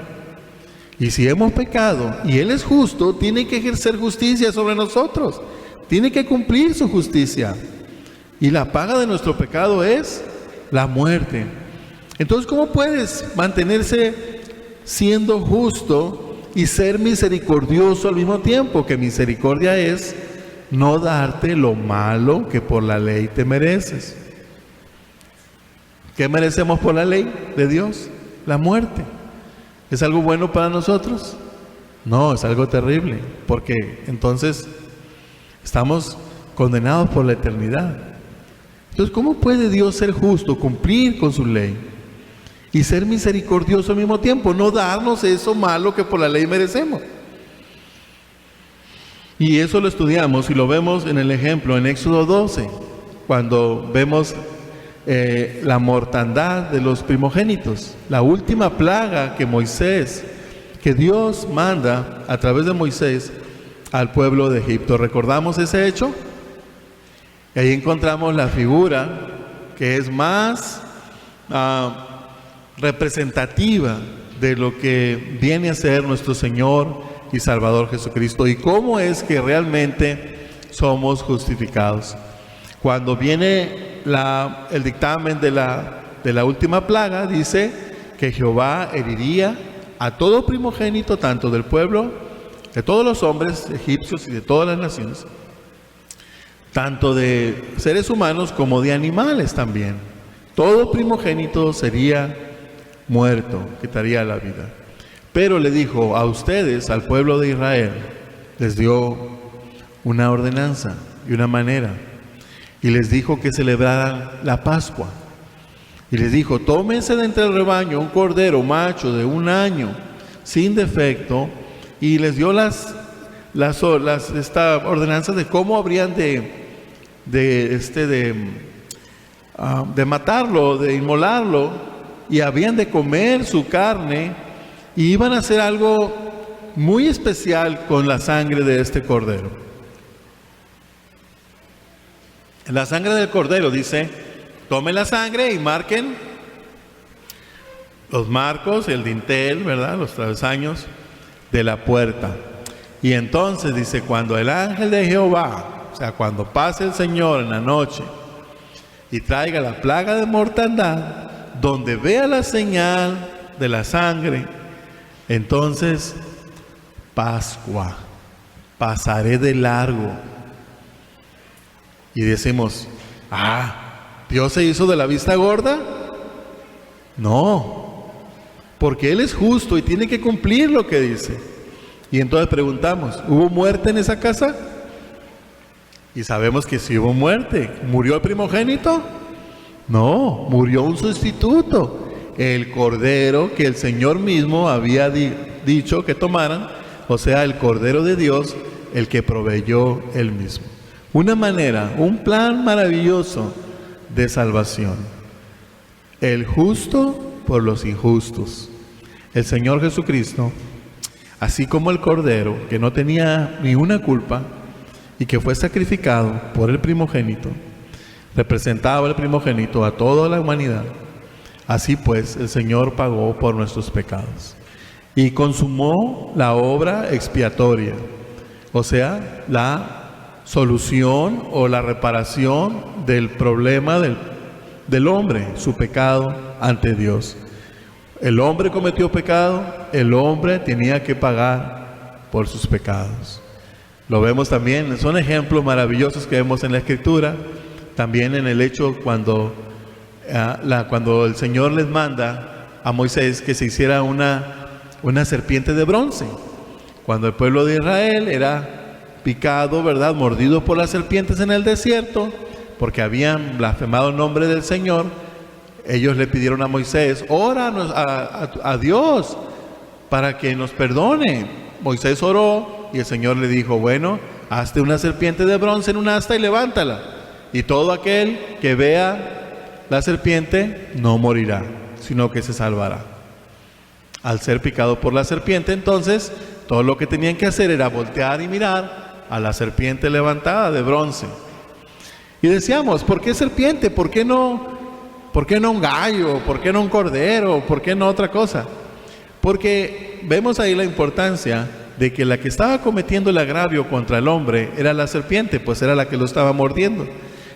Speaker 1: y si hemos pecado y Él es justo, tiene que ejercer justicia sobre nosotros, tiene que cumplir su justicia, y la paga de nuestro pecado es la muerte. Entonces, ¿cómo puedes mantenerse siendo justo y ser misericordioso al mismo tiempo? Que misericordia es no darte lo malo que por la ley te mereces. ¿Qué merecemos por la ley de Dios? La muerte. ¿Es algo bueno para nosotros? No, es algo terrible, porque entonces estamos condenados por la eternidad. Entonces, ¿cómo puede Dios ser justo, cumplir con su ley y ser misericordioso al mismo tiempo? No darnos eso malo que por la ley merecemos. Y eso lo estudiamos y lo vemos en el ejemplo en Éxodo 12, cuando vemos la mortandad de los primogénitos, la última plaga que Dios manda a través de Moisés al pueblo de Egipto. ¿Recordamos ese hecho? Y ahí encontramos la figura que es más representativa de lo que viene a ser nuestro Señor y Salvador Jesucristo, y cómo es que realmente somos justificados. Cuando viene el dictamen de la última plaga, dice que Jehová heriría a todo primogénito, tanto del pueblo, de todos los hombres egipcios y de todas las naciones, tanto de seres humanos como de animales también. Todo primogénito sería muerto, quitaría la vida. Pero le dijo a ustedes, al pueblo de Israel, les dio una ordenanza y una manera, y les dijo que celebraran la Pascua. Y les dijo: tómense de entre el rebaño un cordero macho de 1 año, sin defecto, y les dio esta ordenanza de cómo habrían de matarlo, de inmolarlo, y habían de comer su carne, y iban a hacer algo muy especial con la sangre de este cordero. La sangre del cordero, dice, tomen la sangre y marquen los marcos, el dintel, ¿verdad?, los travesaños de la puerta. Y entonces dice, cuando el ángel de Jehová, o sea, cuando pase el Señor en la noche y traiga la plaga de mortandad, donde vea la señal de la sangre, entonces Pascua, pasaré de largo. Y decimos: ¿Dios se hizo de la vista gorda? No, porque Él es justo y tiene que cumplir lo que dice. Y entonces preguntamos: ¿hubo muerte en esa casa? Y sabemos que sí hubo muerte. ¿Murió el primogénito? No, murió un sustituto, el cordero que el Señor mismo había dicho que tomaran, o sea, el Cordero de Dios, el que proveyó Él mismo. Una manera, un plan maravilloso de salvación. El justo por los injustos. El Señor Jesucristo, así como el Cordero, que no tenía ni una culpa y que fue sacrificado por el primogénito, representaba el primogénito a toda la humanidad. Así pues, el Señor pagó por nuestros pecados y consumó la obra expiatoria, o sea, la solución o la reparación del problema del hombre, su pecado ante Dios. El hombre cometió pecado, el hombre tenía que pagar por sus pecados. Lo vemos también, son ejemplos maravillosos que vemos en la Escritura, también en el hecho cuando el Señor les manda a Moisés que se hiciera una serpiente de bronce. Cuando el pueblo de Israel era picado, ¿verdad?, mordido por las serpientes en el desierto, porque habían blasfemado el nombre del Señor, ellos le pidieron a Moisés: óranos a Dios para que nos perdone. Moisés oró y el Señor le dijo: bueno, hazte una serpiente de bronce en un asta y levántala, y todo aquel que vea la serpiente no morirá, sino que se salvará. Al ser picado por la serpiente, entonces todo lo que tenían que hacer era voltear y mirar a la serpiente levantada de bronce. Y decíamos, ¿por qué serpiente? ¿Por qué no un gallo? ¿Por qué no un cordero? ¿Por qué no otra cosa? Porque vemos ahí la importancia de que la que estaba cometiendo el agravio contra el hombre era la serpiente, pues era la que lo estaba mordiendo.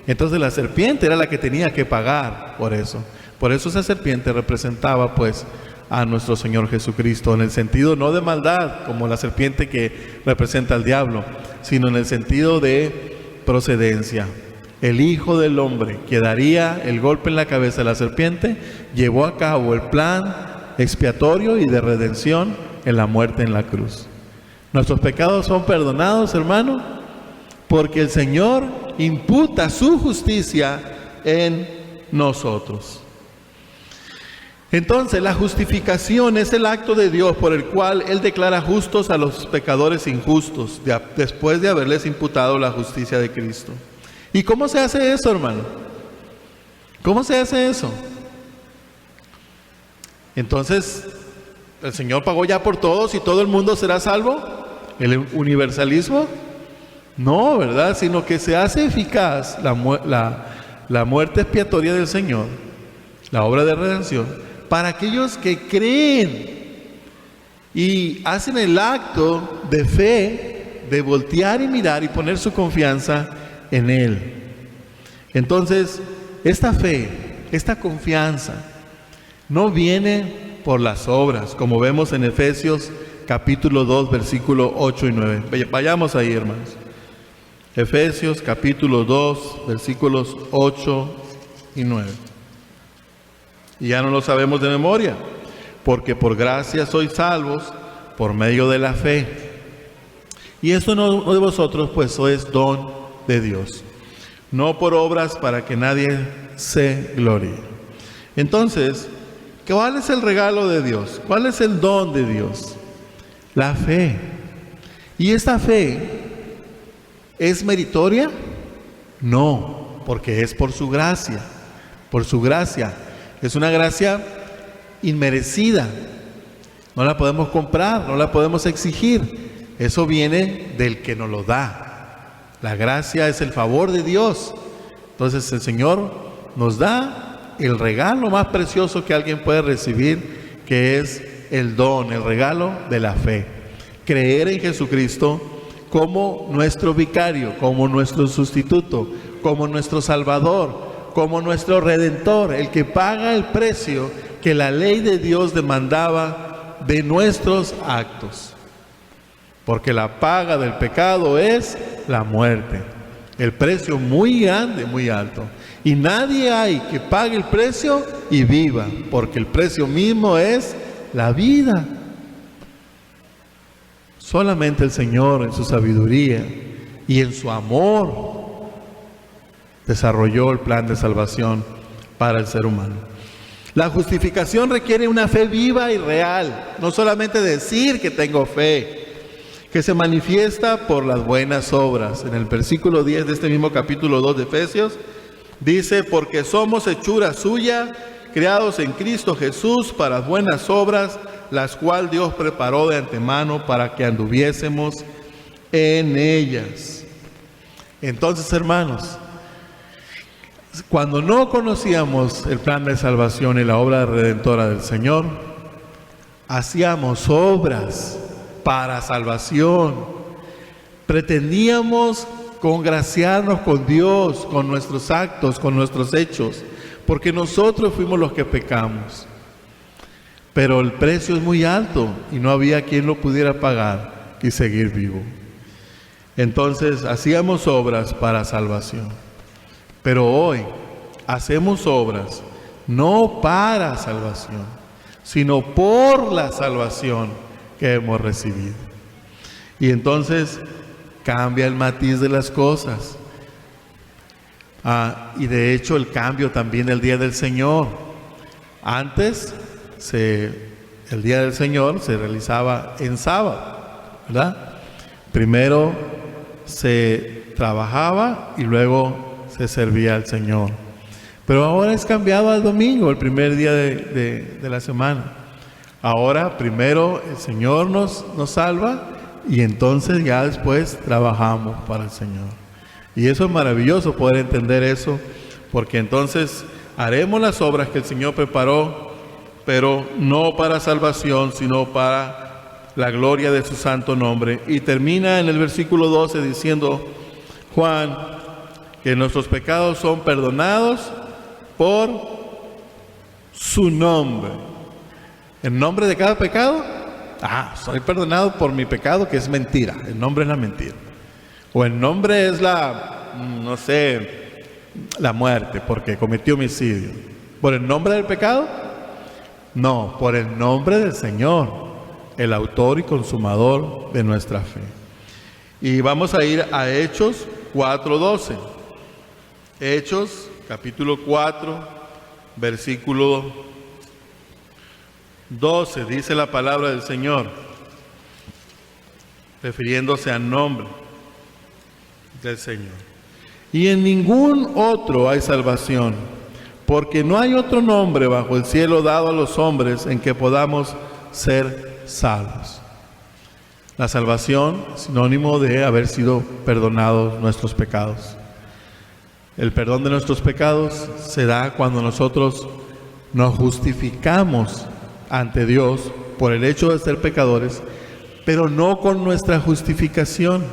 Speaker 1: Entonces la serpiente era la que tenía que pagar por eso. Por eso esa serpiente representaba pues a nuestro Señor Jesucristo, en el sentido no de maldad, como la serpiente que representa al diablo, sino en el sentido de procedencia. El Hijo del Hombre, que daría el golpe en la cabeza de la serpiente, llevó a cabo el plan expiatorio y de redención en la muerte en la cruz. Nuestros pecados son perdonados, hermano, porque el Señor imputa su justicia en nosotros. Entonces, la justificación es el acto de Dios por el cual Él declara justos a los pecadores injustos, después de haberles imputado la justicia de Cristo. ¿Y cómo se hace eso, hermano? ¿Cómo se hace eso? Entonces, ¿el Señor pagó ya por todos y todo el mundo será salvo? ¿El universalismo? No, ¿verdad? Sino que se hace eficaz la muerte expiatoria del Señor, la obra de redención, para aquellos que creen y hacen el acto de fe, de voltear y mirar y poner su confianza en Él. Entonces, esta fe, esta confianza, no viene por las obras, como vemos en Efesios capítulo 2, versículo 8 y 9. Vayamos ahí, hermanos. Efesios capítulo 2, versículos 8 y 9. Y ya no lo sabemos de memoria, porque por gracia sois salvos por medio de la fe. Y esto no de vosotros, pues es don de Dios, no por obras para que nadie se gloríe. Entonces, ¿cuál es el regalo de Dios? ¿Cuál es el don de Dios? La fe. ¿Y esta fe es meritoria? No, porque es por su gracia. Por su gracia. Es una gracia inmerecida. No la podemos comprar, no la podemos exigir. Eso viene del que nos lo da. La gracia es el favor de Dios. Entonces el Señor nos da el regalo más precioso que alguien puede recibir, que es el don, el regalo de la fe. Creer en Jesucristo como nuestro vicario, como nuestro sustituto, como nuestro Salvador, como nuestro Redentor, el que paga el precio que la ley de Dios demandaba de nuestros actos. Porque la paga del pecado es la muerte. El precio muy grande, muy alto. Y nadie hay que pague el precio y viva, porque el precio mismo es la vida. Solamente el Señor en su sabiduría y en su amor desarrolló el plan de salvación para el ser humano. La justificación requiere una fe viva y real, no solamente decir que tengo fe, que se manifiesta por las buenas obras. En el versículo 10 de este mismo capítulo 2 de Efesios, dice, porque somos hechura suya, creados en Cristo Jesús para buenas obras, las cuales Dios preparó de antemano para que anduviésemos en ellas. Entonces, hermanos, cuando no conocíamos el plan de salvación y la obra redentora del Señor, hacíamos obras para salvación. Pretendíamos congraciarnos con Dios, con nuestros actos, con nuestros hechos, porque nosotros fuimos los que pecamos. Pero el precio es muy alto y no había quien lo pudiera pagar y seguir vivo. Entonces hacíamos obras para salvación. Pero hoy hacemos obras no para salvación, sino por la salvación que hemos recibido. Y entonces cambia el matiz de las cosas. Y de hecho el cambio también del día del Señor. Antes el día del Señor se realizaba en sábado, ¿verdad? Primero se trabajaba y luego se servía al Señor. Pero ahora es cambiado al domingo, el primer día de la semana. Ahora primero el Señor nos salva y entonces ya después trabajamos para el Señor. Y eso es maravilloso poder entender eso, porque entonces haremos las obras que el Señor preparó, pero no para salvación, sino para la gloria de su santo nombre. Y termina en el versículo 12 diciendo Juan que nuestros pecados son perdonados por su nombre. ¿El nombre de cada pecado? Soy perdonado por mi pecado, que es mentira. El nombre es la mentira. O el nombre es la muerte, porque cometió homicidio. ¿Por el nombre del pecado? No, por el nombre del Señor, el autor y consumador de nuestra fe. Y vamos a ir a Hechos 4:12. Hechos, capítulo 4, versículo 12, dice la palabra del Señor, refiriéndose al nombre del Señor. Y en ningún otro hay salvación, porque no hay otro nombre bajo el cielo dado a los hombres en que podamos ser salvos. La salvación es sinónimo de haber sido perdonados nuestros pecados. El perdón de nuestros pecados se da cuando nosotros nos justificamos ante Dios por el hecho de ser pecadores, pero no con nuestra justificación,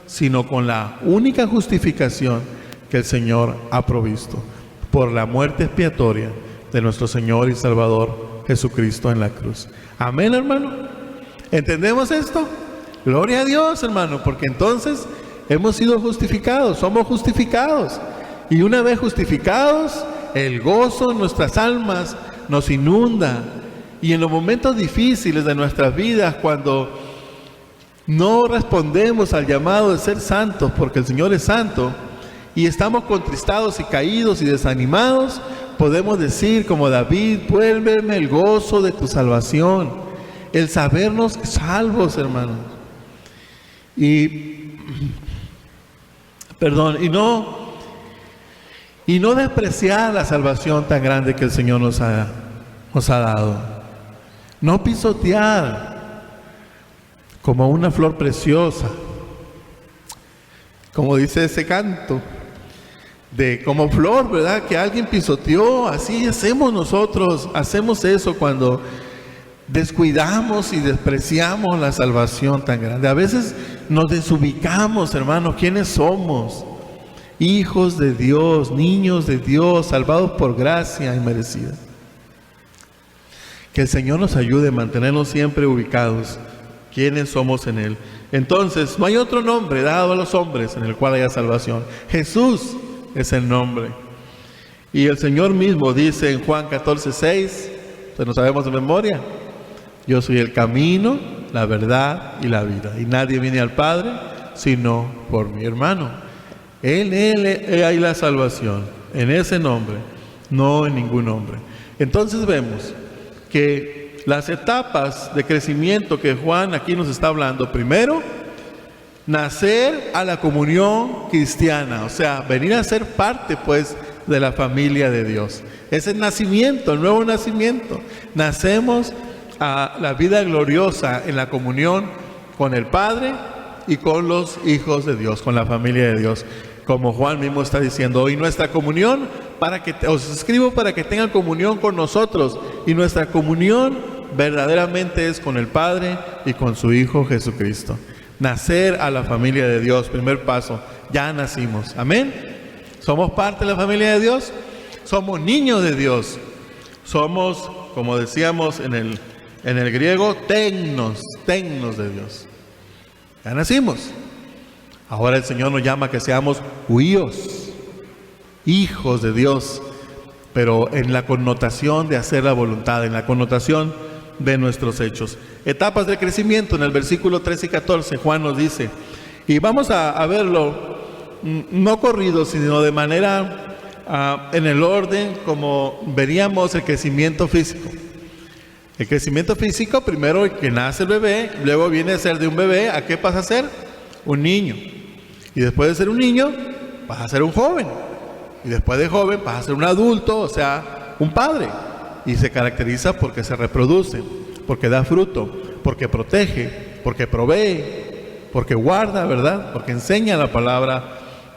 Speaker 1: sino con la única justificación que el Señor ha provisto, por la muerte expiatoria de nuestro Señor y Salvador Jesucristo en la cruz. Amén, hermano. ¿Entendemos esto? Gloria a Dios, hermano, porque entonces hemos sido justificados, somos justificados. Y una vez justificados, el gozo en nuestras almas nos inunda. Y en los momentos difíciles de nuestras vidas, cuando no respondemos al llamado de ser santos, porque el Señor es santo, y estamos contristados y caídos y desanimados, podemos decir como David: vuélveme el gozo de tu salvación, el sabernos salvos, hermanos. Y no despreciar la salvación tan grande que el Señor nos ha dado. No pisotear como una flor preciosa, como dice ese canto, como flor, ¿verdad? Que alguien pisoteó. Así hacemos nosotros, hacemos eso cuando descuidamos y despreciamos la salvación tan grande. A veces nos desubicamos, hermanos, ¿quiénes somos? Hijos de Dios, niños de Dios, salvados por gracia inmerecida. Que el Señor nos ayude a mantenernos siempre ubicados, quiénes somos en Él. Entonces, no hay otro nombre dado a los hombres en el cual haya salvación. Jesús es el nombre. Y el Señor mismo dice en Juan 14:6, pues no sabemos de memoria: yo soy el camino, la verdad y la vida, y nadie viene al Padre sino por mi hermano. En Él hay la salvación, en ese nombre, no en ningún nombre. Entonces vemos que las etapas de crecimiento que Juan aquí nos está hablando: primero, nacer a la comunión cristiana, o sea, venir a ser parte pues de la familia de Dios. Ese es el nacimiento, el nuevo nacimiento. Nacemos a la vida gloriosa en la comunión con el Padre y con los hijos de Dios, con la familia de Dios. Como Juan mismo está diciendo hoy, nuestra comunión, os escribo para que tengan comunión con nosotros, y nuestra comunión verdaderamente es con el Padre y con su Hijo Jesucristo. Nacer a la familia de Dios, primer paso, ya nacimos, amén. Somos parte de la familia de Dios, somos niños de Dios, somos, como decíamos en el griego, tegnos de Dios. Ya nacimos. Ahora el Señor nos llama a que seamos huíos, hijos de Dios, pero en la connotación de hacer la voluntad, en la connotación de nuestros hechos. Etapas de crecimiento, en el versículo 13 y 14, Juan nos dice, y vamos a verlo, no corrido, sino de manera, en el orden como veríamos el crecimiento físico. El crecimiento físico, primero que nace el bebé, luego viene a ser de un bebé, ¿a qué pasa a ser? Un niño. Y después de ser un niño, vas a ser un joven. Y después de joven, vas a ser un adulto, o sea, un padre. Y se caracteriza porque se reproduce, porque da fruto, porque protege, porque provee, porque guarda, ¿verdad? Porque enseña la palabra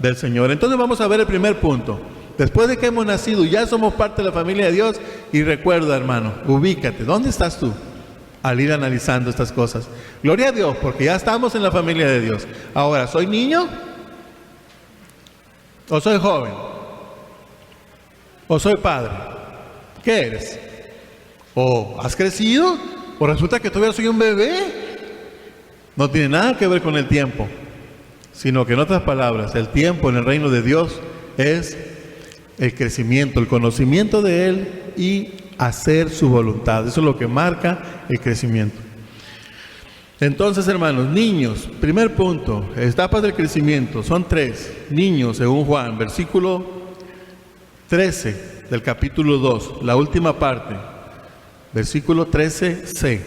Speaker 1: del Señor. Entonces vamos a ver el primer punto. Después de que hemos nacido, ya somos parte de la familia de Dios. Y recuerda, hermano, ubícate. ¿Dónde estás tú al ir analizando estas cosas? Gloria a Dios, porque ya estamos en la familia de Dios. Ahora, ¿soy niño? ¿O soy joven? ¿O soy padre? ¿Qué eres? ¿O has crecido? ¿O resulta que todavía soy un bebé? No tiene nada que ver con el tiempo, sino que en otras palabras, el tiempo en el reino de Dios es el crecimiento, el conocimiento de Él y hacer su voluntad. Eso es lo que marca el crecimiento. Entonces, hermanos, niños, primer punto, etapas del crecimiento, son 3. Niños, según Juan, versículo 13 del capítulo 2, la última parte, versículo 13c.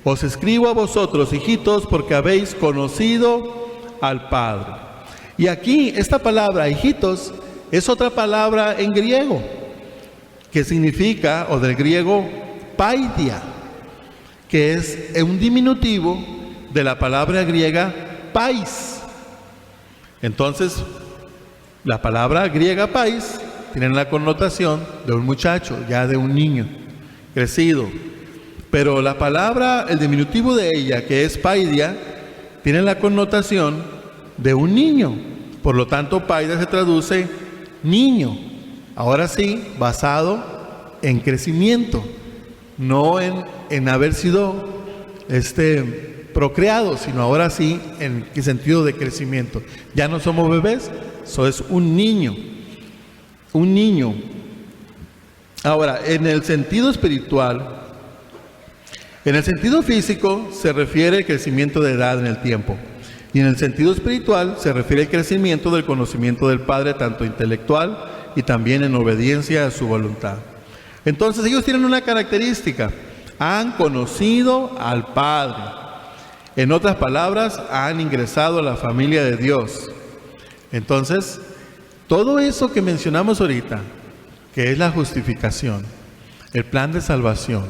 Speaker 1: Os escribo a vosotros, hijitos, porque habéis conocido al Padre. Y aquí, esta palabra, hijitos, es otra palabra en griego, que significa, o del griego, paidia, que es un diminutivo de la palabra griega pais. Entonces, la palabra griega pais tiene la connotación de un muchacho, ya de un niño, crecido. Pero la palabra, el diminutivo de ella, que es paidia, tiene la connotación de un niño. Por lo tanto, paidia se traduce niño. Ahora sí, basado en crecimiento, no en haber sido procreado, sino ahora sí en el sentido de crecimiento. Ya no somos bebés, eso es un niño. Un niño. Ahora, en el sentido espiritual, en el sentido físico se refiere al crecimiento de edad en el tiempo. Y en el sentido espiritual se refiere al crecimiento del conocimiento del Padre, tanto intelectual y también en obediencia a su voluntad. Entonces ellos tienen una característica: han conocido al Padre. En otras palabras, han ingresado a la familia de Dios. Entonces, todo eso que mencionamos ahorita, que es la justificación, el plan de salvación,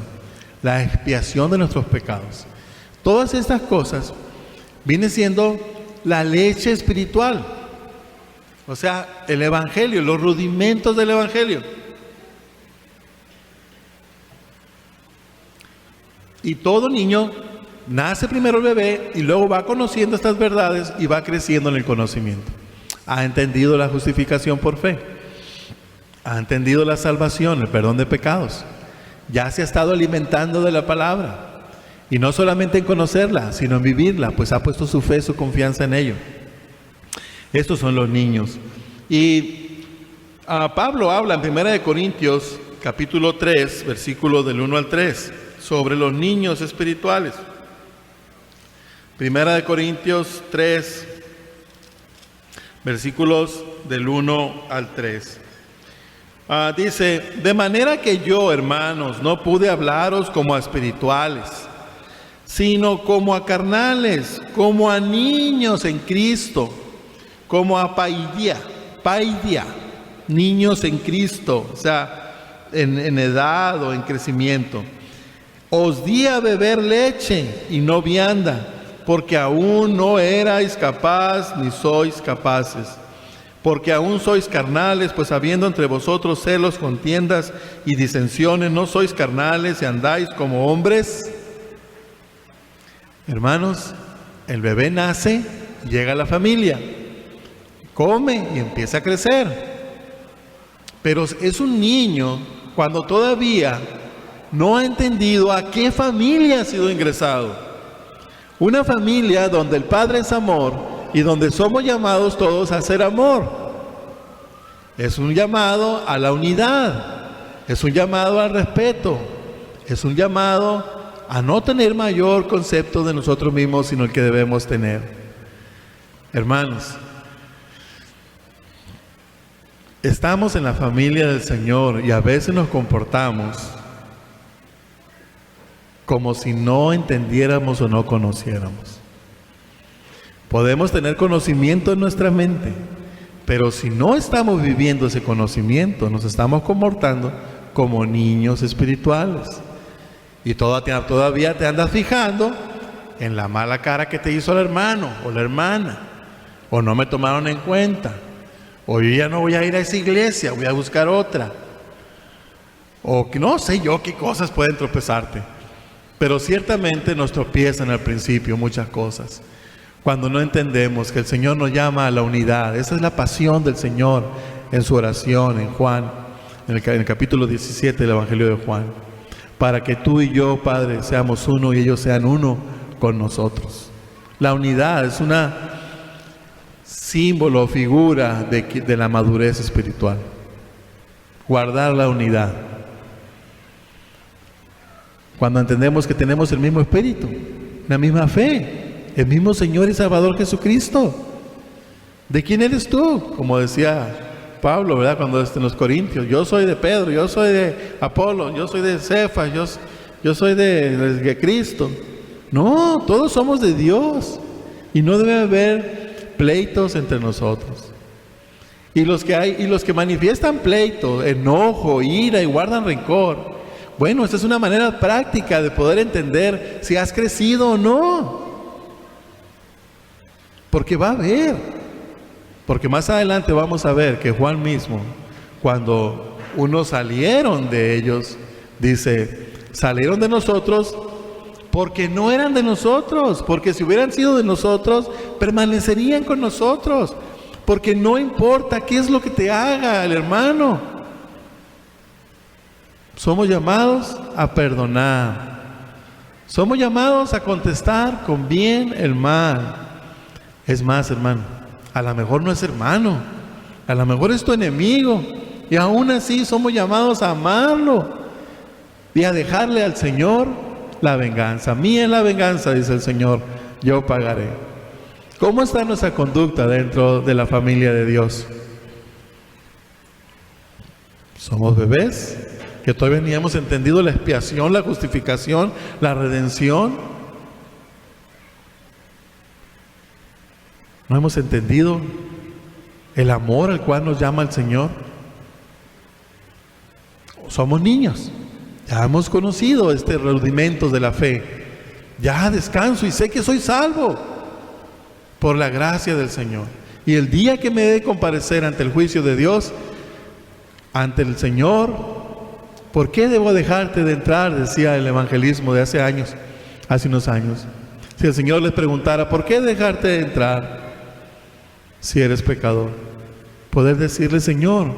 Speaker 1: la expiación de nuestros pecados, todas estas cosas viene siendo la leche espiritual, o sea, el Evangelio, los rudimentos del Evangelio. Y todo niño nace primero el bebé y luego va conociendo estas verdades y va creciendo en el conocimiento. Ha entendido la justificación por fe, ha entendido la salvación, el perdón de pecados, ya se ha estado alimentando de la palabra. Y no solamente en conocerla, sino en vivirla, pues ha puesto su fe, su confianza en ello. Estos son los niños. Y Pablo habla en 1 Corintios, capítulo 3, versículos del 1 al 3, sobre los niños espirituales. 1 Corintios 3, versículos del 1 al 3. Dice: de manera que yo, hermanos, no pude hablaros como a espirituales, sino como a carnales, como a niños en Cristo, como a paidia, niños en Cristo, o sea, en edad o en crecimiento. Os di a beber leche y no vianda, porque aún no erais capaz ni sois capaces. Porque aún sois carnales, pues habiendo entre vosotros celos, contiendas y disensiones, ¿no sois carnales y andáis como hombres? Hermanos, el bebé nace, llega a la familia, come y empieza a crecer. Pero es un niño cuando todavía no ha entendido a qué familia ha sido ingresado. Una familia donde el Padre es amor y donde somos llamados todos a ser amor. Es un llamado a la unidad, es un llamado al respeto, es un llamado a no tener mayor concepto de nosotros mismos, sino el que debemos tener. Hermanos, estamos en la familia del Señor y a veces nos comportamos como si no entendiéramos o no conociéramos. Podemos tener conocimiento en nuestra mente, pero si no estamos viviendo ese conocimiento, nos estamos comportando como niños espirituales. Y todavía te andas fijando en la mala cara que te hizo el hermano o la hermana, o no me tomaron en cuenta, o yo ya no voy a ir a esa iglesia, voy a buscar otra, o que no sé yo qué cosas pueden tropezarte. Pero ciertamente nos tropiezan al principio muchas cosas, cuando no entendemos que el Señor nos llama a la unidad. Esa es la pasión del Señor en su oración en Juan, en el capítulo 17 del Evangelio de Juan, para que tú y yo, Padre, seamos uno y ellos sean uno con nosotros. La unidad es una símbolo o figura de la madurez espiritual. Guardar la unidad. Cuando entendemos que tenemos el mismo espíritu, la misma fe, el mismo Señor y Salvador Jesucristo. ¿De quién eres tú? Como decía Pablo, ¿verdad? Cuando está en los Corintios, yo soy de Pedro, yo soy de Apolo, yo soy de Cefas, yo soy de Cristo. No, todos somos de Dios y no debe haber pleitos entre nosotros. Y los que manifiestan pleito, enojo, ira y guardan rencor, bueno, esta es una manera práctica de poder entender si has crecido o no. Porque va a haber. Porque más adelante vamos a ver que Juan mismo, cuando unos salieron de ellos, dice, salieron de nosotros porque no eran de nosotros, porque si hubieran sido de nosotros, permanecerían con nosotros, porque no importa qué es lo que te haga el hermano. Somos llamados a perdonar, somos llamados a contestar con bien el mal. Es más, hermano, a lo mejor no es hermano, a lo mejor es tu enemigo, y aún así somos llamados a amarlo y a dejarle al Señor la venganza. Mía es la venganza, dice el Señor, yo pagaré. ¿Cómo está nuestra conducta dentro de la familia de Dios? ¿Somos bebés que todavía ni hemos entendido la expiación, la justificación, la redención? ¿No hemos entendido el amor al cual nos llama el Señor? Somos niños, ya hemos conocido rudimentos de la fe. Ya descanso y sé que soy salvo por la gracia del Señor. Y el día que me he de comparecer ante el juicio de Dios, ante el Señor, ¿por qué debo dejarte de entrar? Decía el evangelismo de hace unos años. Si el Señor les preguntara, ¿por qué dejarte de entrar si eres pecador? Poder decirle, Señor,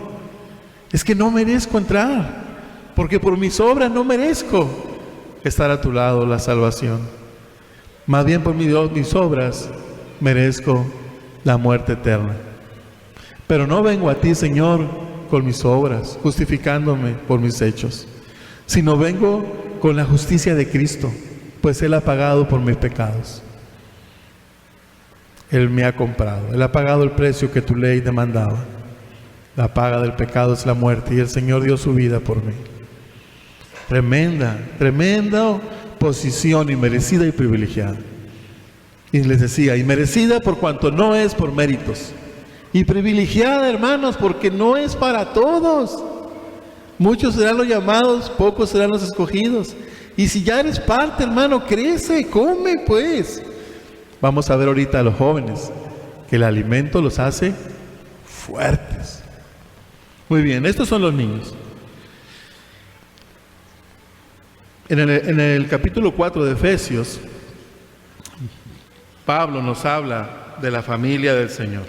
Speaker 1: es que no merezco entrar, porque por mis obras no merezco estar a tu lado, la salvación. Más bien por mis obras merezco la muerte eterna. Pero no vengo a ti, Señor, con mis obras, justificándome por mis hechos, sino vengo con la justicia de Cristo, pues Él ha pagado por mis pecados. Él me ha comprado, Él ha pagado el precio que tu ley demandaba. La paga del pecado es la muerte, y el Señor dio su vida por mí. Tremenda posición, inmerecida y privilegiada. Y les decía, inmerecida por cuanto no es por méritos, y privilegiada, hermanos, porque no es para todos. Muchos serán los llamados, pocos serán los escogidos. Y si ya eres parte, hermano, crece, come pues. Vamos a ver ahorita a los jóvenes, que el alimento los hace fuertes. Muy bien, estos son los niños. En el capítulo 4 de Efesios, Pablo nos habla de la familia del Señor.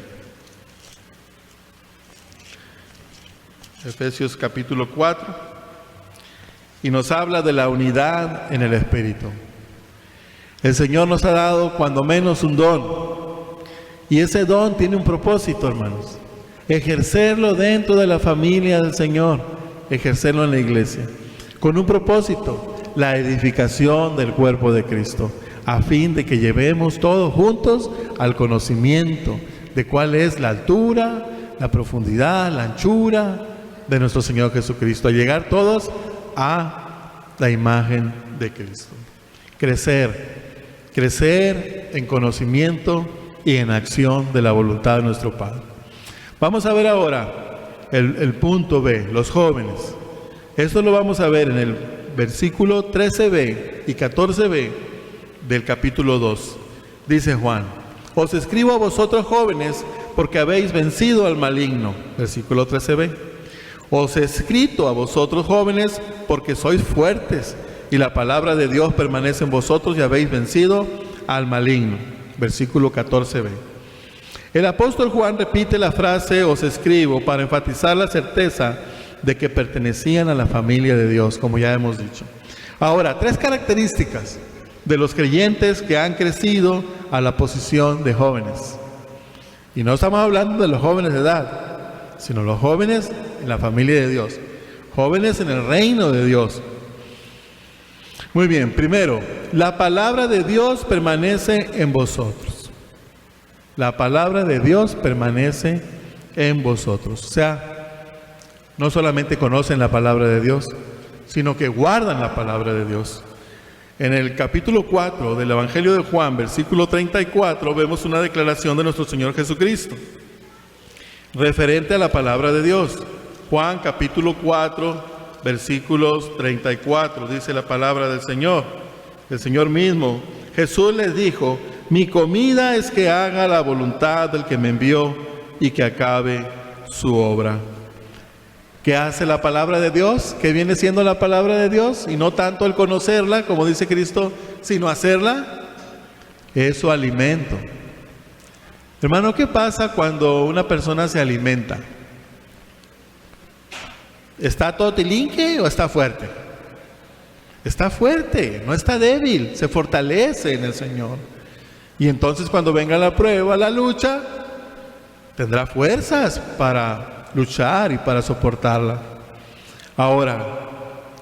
Speaker 1: Efesios capítulo 4, y nos habla de la unidad en el Espíritu. El Señor nos ha dado cuando menos un don, y ese don tiene un propósito, hermanos: ejercerlo dentro de la familia del Señor, ejercerlo en la iglesia, con un propósito: la edificación del cuerpo de Cristo, a fin de que llevemos todos juntos al conocimiento de cuál es la altura, la profundidad, la anchura de nuestro Señor Jesucristo, a llegar todos a la imagen de Cristo. Crecer en conocimiento y en acción de la voluntad de nuestro Padre. Vamos a ver ahora el punto B, los jóvenes. Esto lo vamos a ver en el versículo 13b y 14b del capítulo 2. Dice Juan: os escribo a vosotros jóvenes porque habéis vencido al maligno. Versículo 13b. Os he escrito a vosotros jóvenes porque sois fuertes y la palabra de Dios permanece en vosotros y habéis vencido al maligno. Versículo 14b. El apóstol Juan repite la frase os escribo para enfatizar la certeza de que pertenecían a la familia de Dios, como ya hemos dicho. Ahora, 3 características de los creyentes que han crecido a la posición de jóvenes. Y no estamos hablando de los jóvenes de edad, sino los jóvenes en la familia de Dios, jóvenes en el reino de Dios. Muy bien, primero, la palabra de Dios permanece en vosotros. La palabra de Dios permanece en vosotros. O sea, no solamente conocen la palabra de Dios, sino que guardan la palabra de Dios. En el capítulo 4 del Evangelio de Juan, versículo 34, vemos una declaración de nuestro Señor Jesucristo referente a la palabra de Dios. Juan capítulo 4, versículos 34, dice la palabra del Señor. El Señor mismo, Jesús les dijo: mi comida es que haga la voluntad del que me envió y que acabe su obra. ¿Qué hace la palabra de Dios? ¿Qué viene siendo la palabra de Dios? Y no tanto el conocerla, como dice Cristo, sino hacerla. Es su alimento. Hermano, ¿qué pasa cuando una persona se alimenta? ¿Está todo tilinque o está fuerte? Está fuerte, no está débil, se fortalece en el Señor. Y entonces cuando venga la prueba, la lucha, tendrá fuerzas para luchar y para soportarla. Ahora,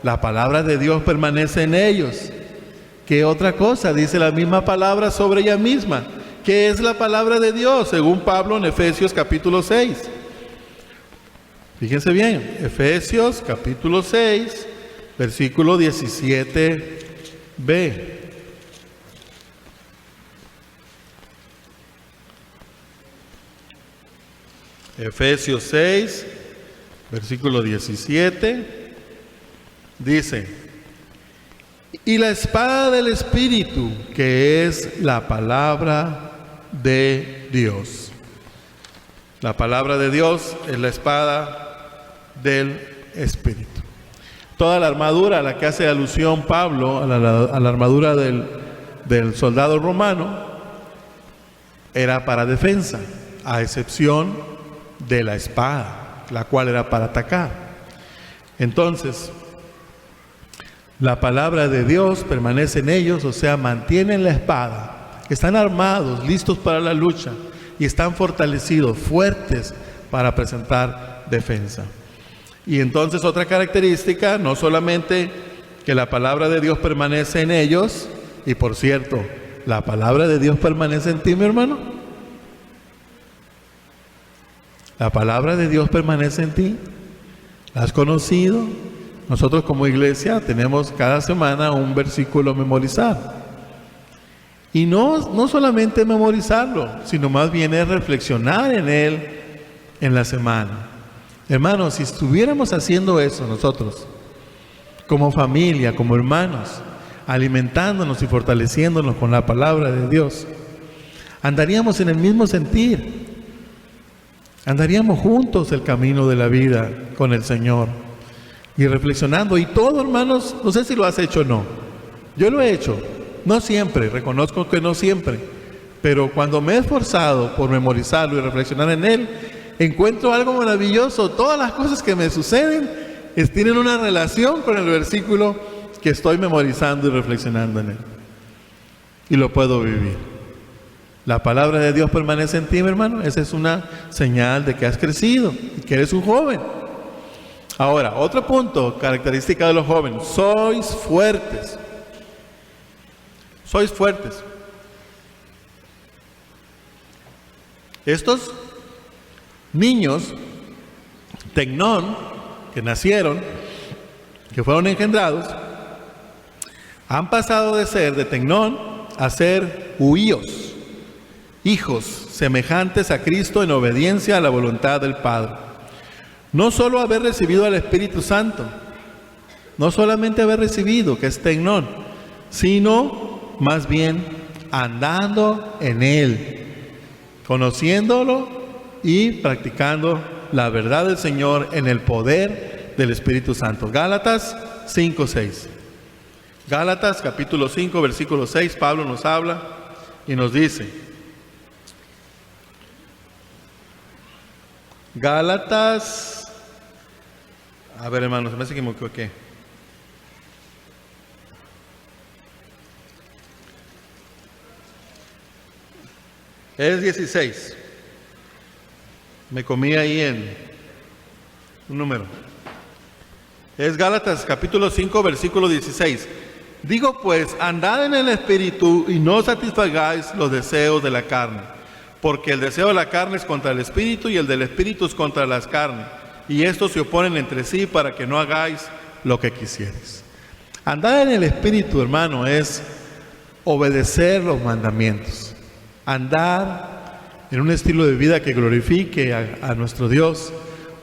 Speaker 1: la palabra de Dios permanece en ellos. ¿Qué otra cosa? Dice la misma palabra sobre ella misma. ¿Qué es la palabra de Dios? Según Pablo en Efesios capítulo 6. Fíjense bien, Efesios capítulo 6, versículo 17b. Efesios 6, versículo 17, dice: y la espada del Espíritu, que es la palabra de Dios. La palabra de Dios es la espada del Espíritu. Toda la armadura a la que hace alusión Pablo, a la armadura del soldado romano, era para defensa, a excepción de la espada, la cual era para atacar. Entonces, la palabra de Dios permanece en ellos, o sea, mantienen la espada, están armados, listos para la lucha, y están fortalecidos, fuertes para presentar defensa. Y entonces otra característica, no solamente que la palabra de Dios permanece en ellos, y por cierto, la palabra de Dios permanece en ti, mi hermano. La palabra de Dios permanece en ti. ¿La has conocido? Nosotros como iglesia tenemos cada semana un versículo a memorizar. Y no solamente memorizarlo, sino más bien es reflexionar en él en la semana. Hermanos, si estuviéramos haciendo eso nosotros, como familia, como hermanos, alimentándonos y fortaleciéndonos con la palabra de Dios, andaríamos en el mismo sentir. Andaríamos juntos el camino de la vida con el Señor y reflexionando. Y todo, hermanos, no sé si lo has hecho o no. Yo lo he hecho, no siempre, reconozco que no siempre, pero cuando me he esforzado por memorizarlo y reflexionar en él, encuentro algo maravilloso. Todas las cosas que me suceden tienen una relación con el versículo que estoy memorizando y reflexionando en él. Y lo puedo vivir. La palabra de Dios permanece en ti, mi hermano. Esa es una señal de que has crecido y que eres un joven. Ahora, otro punto, característica de los jóvenes: sois fuertes. Sois fuertes. Estos niños, tecnón, que nacieron, que fueron engendrados, han pasado de ser de tecnón a ser huíos. Hijos semejantes a Cristo en obediencia a la voluntad del Padre. No solo haber recibido al Espíritu Santo, no solamente haber recibido, que es tecnón, sino más bien andando en Él, conociéndolo y practicando la verdad del Señor en el poder del Espíritu Santo. Gálatas 5:6. Gálatas capítulo 5, versículo 6, Pablo nos habla y nos dice, Gálatas, a ver hermanos, se me hace que me equivoqué. Es 16. Me comí ahí en un número. Es Gálatas capítulo 5, versículo 16. Digo pues, andad en el Espíritu y no satisfagáis los deseos de la carne, porque el deseo de la carne es contra el Espíritu y el del Espíritu es contra las carnes, y estos se oponen entre sí para que no hagáis lo que quisierais. Andar en el Espíritu, hermano, es obedecer los mandamientos, andar en un estilo de vida que glorifique a nuestro Dios,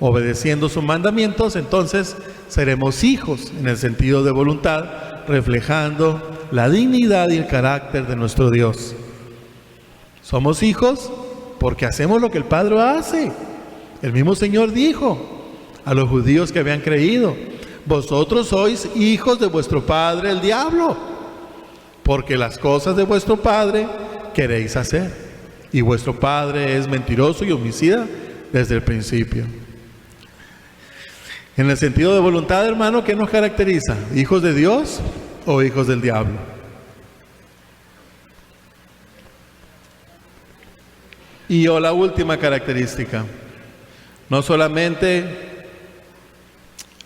Speaker 1: obedeciendo sus mandamientos. Entonces seremos hijos en el sentido de voluntad, reflejando la dignidad y el carácter de nuestro Dios. Somos hijos porque hacemos lo que el Padre hace. El mismo Señor dijo a los judíos que habían creído: vosotros sois hijos de vuestro padre el diablo, porque las cosas de vuestro padre queréis hacer, y vuestro padre es mentiroso y homicida desde el principio. En el sentido de voluntad, hermano, ¿qué nos caracteriza? ¿Hijos de Dios o hijos del diablo? Y la última característica, no solamente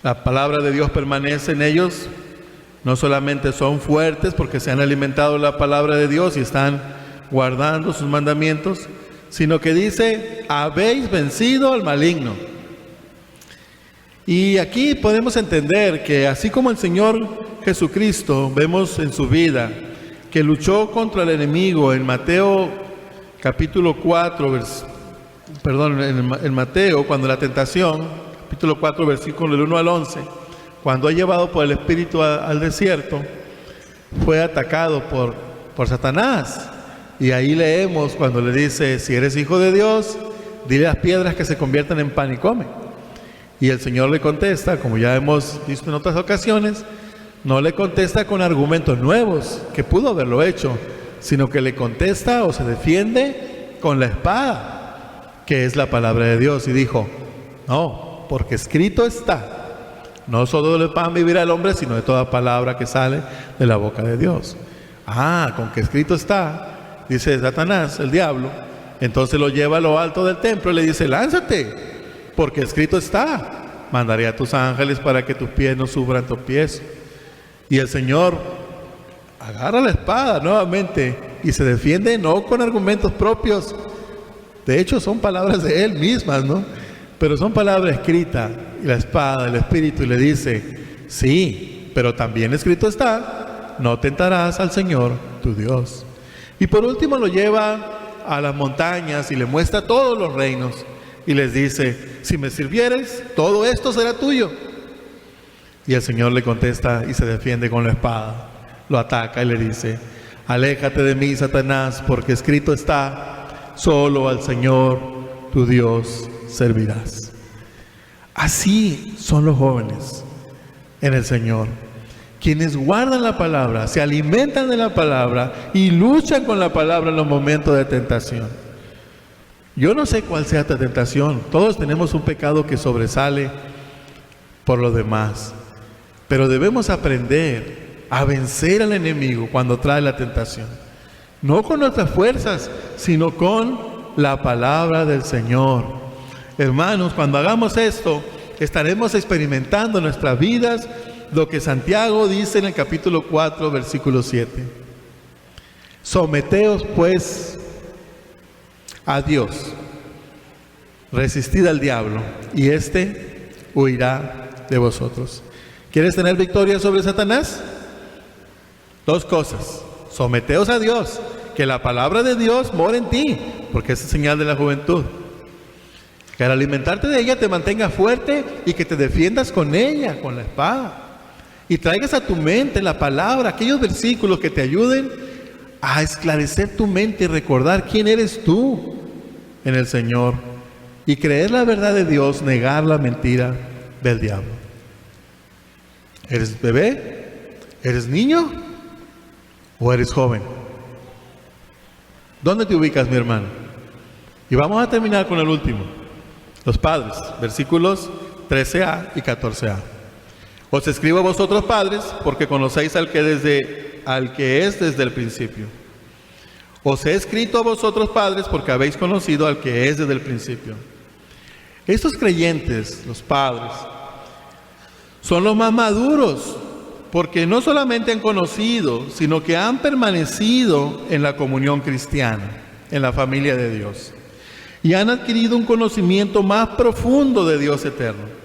Speaker 1: la palabra de Dios permanece en ellos, no solamente son fuertes porque se han alimentado la palabra de Dios y están guardando sus mandamientos, sino que dice, habéis vencido al maligno. Y aquí podemos entender que así como el Señor Jesucristo, vemos en su vida que luchó contra el enemigo en Mateo capítulo 4, en Mateo, cuando la tentación, capítulo 4, versículo del 1 al 11, cuando es llevado por el Espíritu al desierto, fue atacado por Satanás. Y ahí leemos cuando le dice, si eres hijo de Dios, dile a las piedras que se conviertan en pan y come. Y el Señor le contesta, como ya hemos visto en otras ocasiones, no le contesta con argumentos nuevos, que pudo haberlo hecho, sino que le contesta o se defiende con la espada, que es la palabra de Dios. Y dijo, no, porque escrito está, no solo de pan vivirá el hombre, sino de toda palabra que sale de la boca de Dios. Con que escrito está, dice Satanás, el diablo, entonces lo lleva a lo alto del templo y le dice, lánzate, porque escrito está, mandaré a tus ángeles para que tus pies no sufran tropiezo. Y el Señor agarra la espada nuevamente y se defiende no con argumentos propios, de hecho son palabras de Él mismas, ¿no? Pero son palabras escritas, y la espada del Espíritu, y le dice, sí, pero también escrito está, no tentarás al Señor tu Dios. Y por último lo lleva a las montañas y le muestra todos los reinos y les dice, si me sirvieres, todo esto será tuyo. Y el Señor le contesta y se defiende con la espada, lo ataca y le dice, aléjate de mí, Satanás, porque escrito está, solo al Señor tu Dios servirás. Así son los jóvenes en el Señor, quienes guardan la palabra, se alimentan de la palabra y luchan con la palabra en los momentos de tentación. Yo no sé cuál sea tu tentación, todos tenemos un pecado que sobresale por los demás, pero debemos aprender a vencer al enemigo cuando trae la tentación, no con nuestras fuerzas, sino con la palabra del Señor. Hermanos, cuando hagamos esto, estaremos experimentando en nuestras vidas lo que Santiago dice en el capítulo 4, versículo 7. Someteos pues a Dios, resistid al diablo, y éste huirá de vosotros. ¿Quieres tener victoria sobre Satanás? Dos cosas: someteos a Dios, que la palabra de Dios mora en ti, porque es señal de la juventud. Que al alimentarte de ella te mantengas fuerte y que te defiendas con ella, con la espada. Y traigas a tu mente la palabra, aquellos versículos que te ayuden a esclarecer tu mente y recordar quién eres tú en el Señor y creer la verdad de Dios, negar la mentira del diablo. ¿Eres bebé? ¿Eres niño? ¿O eres joven? ¿Dónde te ubicas, mi hermano? Y vamos a terminar con el último. Los padres, versículos 13a y 14a. Os escribo a vosotros padres, porque conocéis al que es desde el principio. Os he escrito a vosotros padres, porque habéis conocido al que es desde el principio. Estos creyentes, los padres, son los más maduros, porque no solamente han conocido, sino que han permanecido en la comunión cristiana, en la familia de Dios. Y han adquirido un conocimiento más profundo de Dios eterno.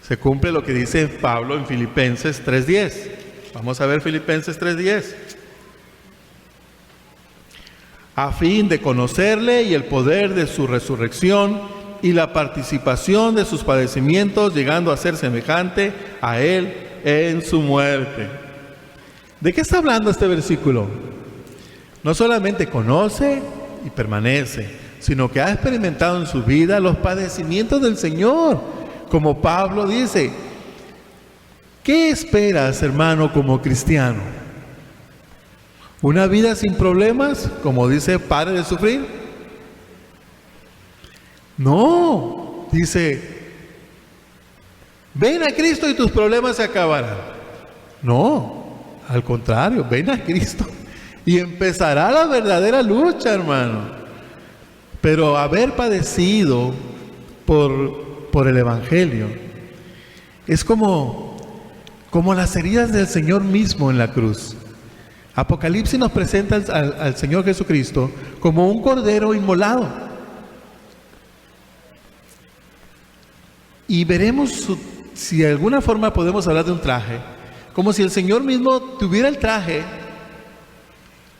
Speaker 1: Se cumple lo que dice Pablo en Filipenses 3:10. Vamos a ver Filipenses 3:10. A fin de conocerle y el poder de su resurrección y la participación de sus padecimientos, llegando a ser semejante a él en su muerte. ¿De qué está hablando este versículo? No solamente conoce y permanece, sino que ha experimentado en su vida los padecimientos del Señor. Como Pablo dice, ¿qué esperas, hermano, como cristiano? ¿Una vida sin problemas? Como dice, pare de sufrir. No, dice, ven a Cristo y tus problemas se acabarán. No, al contrario, ven a Cristo y empezará la verdadera lucha, hermano. Pero haber padecido por el Evangelio es como las heridas del Señor mismo en la cruz. Apocalipsis nos presenta al Señor Jesucristo como un cordero inmolado. Y veremos si de alguna forma podemos hablar de un traje, como si el Señor mismo tuviera el traje,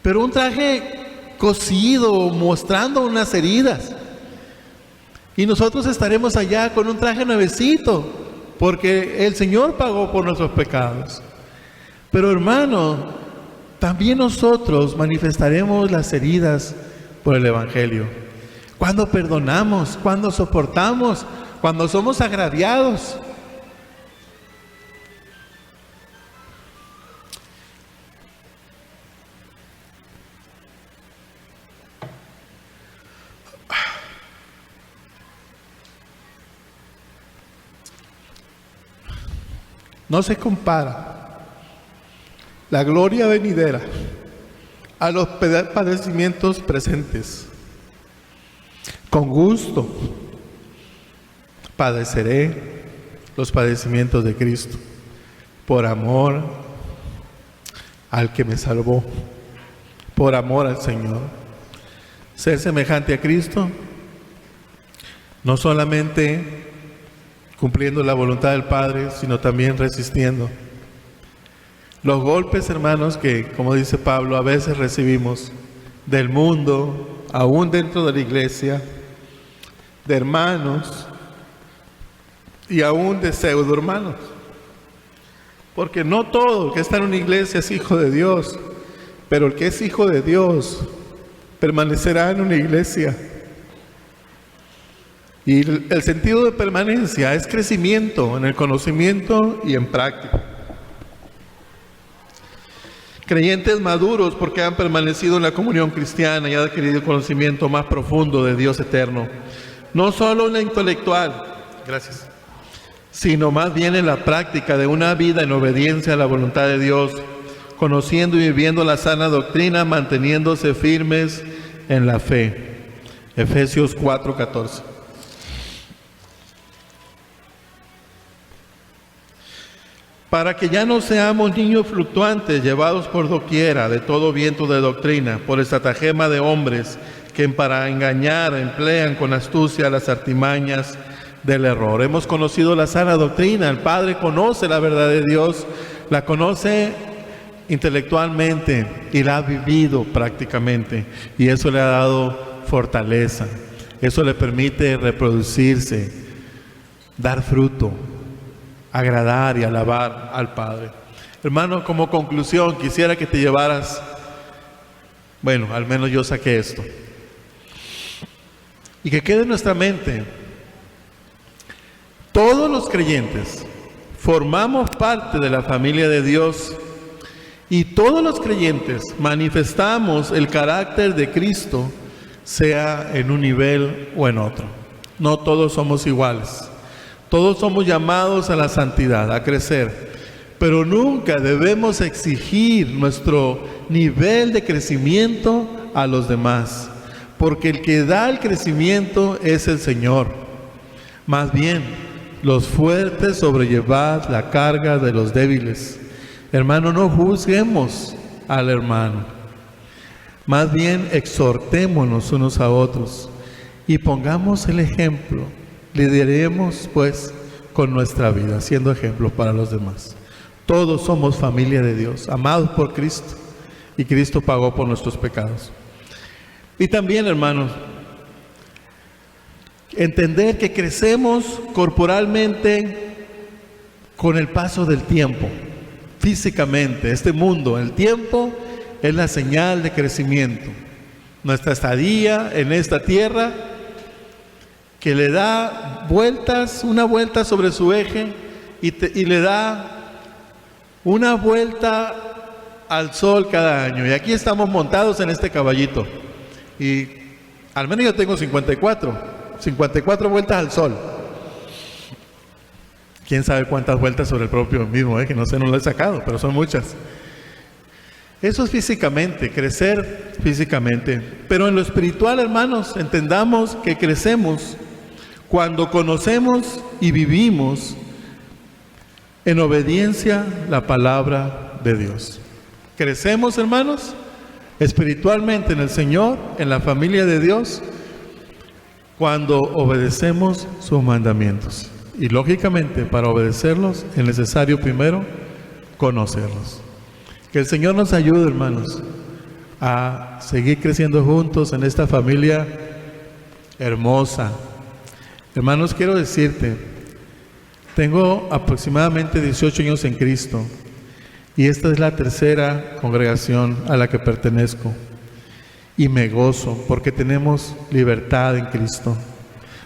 Speaker 1: pero un traje cosido, mostrando unas heridas. Y nosotros estaremos allá con un traje nuevecito, porque el Señor pagó por nuestros pecados. Pero hermano, también nosotros manifestaremos las heridas por el Evangelio. Cuando perdonamos, cuando soportamos, cuando somos agraviados. No se compara la gloria venidera a los padecimientos presentes. Con gusto padeceré los padecimientos de Cristo por amor al que me salvó, por amor al Señor. Ser semejante a Cristo, no solamente cumpliendo la voluntad del Padre, sino también resistiendo los golpes, hermanos, que, como dice Pablo, a veces recibimos del mundo, aún dentro de la iglesia, de hermanos y aún de pseudo hermanos. Porque no todo el que está en una iglesia es hijo de Dios, pero el que es hijo de Dios permanecerá en una iglesia. Y el sentido de permanencia es crecimiento en el conocimiento y en práctica. Creyentes maduros porque han permanecido en la comunión cristiana y han adquirido conocimiento más profundo de Dios eterno. No solo en la intelectual, gracias, sino más bien en la práctica de una vida en obediencia a la voluntad de Dios, conociendo y viviendo la sana doctrina, manteniéndose firmes en la fe. Efesios 4:14. Para que ya no seamos niños fluctuantes, llevados por doquiera de todo viento de doctrina, por estratagema de hombres que para engañar emplean con astucia las artimañas del error. Hemos conocido la sana doctrina, el Padre conoce la verdad de Dios, la conoce intelectualmente y la ha vivido prácticamente, y eso le ha dado fortaleza, eso le permite reproducirse, dar fruto, agradar y alabar al Padre. Hermano, como conclusión, quisiera que te llevaras Bueno, al menos yo saqué esto. Y que quede en nuestra mente, todos los creyentes formamos parte de la familia de Dios y todos los creyentes manifestamos el carácter de Cristo, sea en un nivel o en otro. No todos somos iguales. Todos somos llamados a la santidad, a crecer, pero nunca debemos exigir nuestro nivel de crecimiento a los demás, porque el que da el crecimiento es el Señor. Más bien, los fuertes sobrellevad la carga de los débiles. Hermano, no juzguemos al hermano. Más bien, exhortémonos unos a otros y pongamos el ejemplo. Lideremos, pues, con nuestra vida, siendo ejemplo para los demás. Todos somos familia de Dios, amados por Cristo, y Cristo pagó por nuestros pecados. Y también, hermanos, entender que crecemos corporalmente con el paso del tiempo, físicamente. Este mundo, el tiempo, es la señal de crecimiento. Nuestra estadía en esta tierra, que le da vueltas, una vuelta sobre su eje, y le da una vuelta al sol cada año. Y aquí estamos montados en este caballito. Y al menos yo tengo 54 vueltas al sol. Quién sabe cuántas vueltas sobre el propio mismo, que no sé, no lo he sacado, pero son muchas. Eso es físicamente, crecer físicamente. Pero en lo espiritual, hermanos, entendamos que crecemos cuando conocemos y vivimos en obediencia la palabra de Dios. Crecemos, hermanos, espiritualmente en el Señor, en la familia de Dios, cuando obedecemos sus mandamientos. Y lógicamente, para obedecerlos es necesario primero conocerlos. Que el Señor nos ayude, hermanos, a seguir creciendo juntos en esta familia hermosa. Hermanos, quiero decirte, tengo aproximadamente 18 años en Cristo y esta es la tercera congregación a la que pertenezco. Y me gozo porque tenemos libertad en Cristo,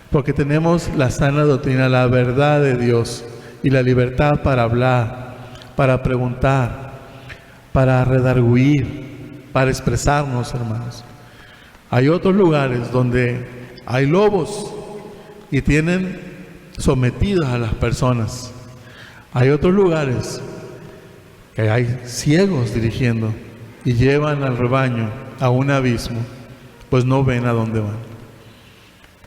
Speaker 1: porque tenemos la sana doctrina, la verdad de Dios y la libertad para hablar, para preguntar, para redarguir, para expresarnos, hermanos. Hay otros lugares donde hay lobos y tienen sometidas a las personas. Hay otros lugares que hay ciegos dirigiendo y llevan al rebaño a un abismo, pues no ven a dónde van.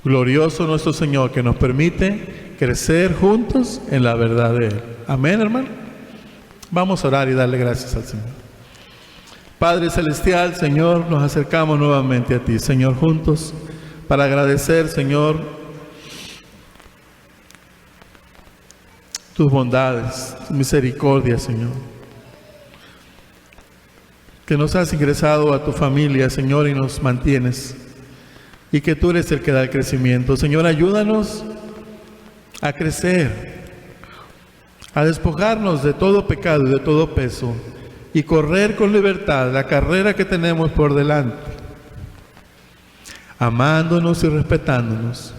Speaker 1: Glorioso nuestro Señor, que nos permite crecer juntos en la verdad de Él. Amén, hermano. Vamos a orar y darle gracias al Señor. Padre Celestial, Señor, nos acercamos nuevamente a ti, Señor, juntos, para agradecer, Señor, tus bondades, tu misericordia, Señor. Que nos has ingresado a tu familia, Señor, y nos mantienes. Y que tú eres el que da el crecimiento. Señor, ayúdanos a crecer, a despojarnos de todo pecado y de todo peso, y correr con libertad la carrera que tenemos por delante, amándonos y respetándonos,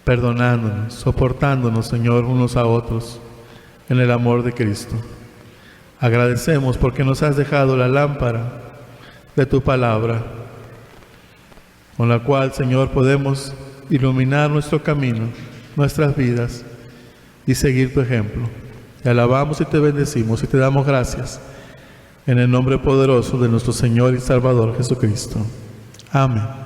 Speaker 1: perdonándonos, soportándonos, Señor, unos a otros en el amor de Cristo. Agradecemos porque nos has dejado la lámpara de tu palabra, con la cual, Señor, podemos iluminar nuestro camino, nuestras vidas y seguir tu ejemplo. Te alabamos y te bendecimos y te damos gracias en el nombre poderoso de nuestro Señor y Salvador Jesucristo. Amén.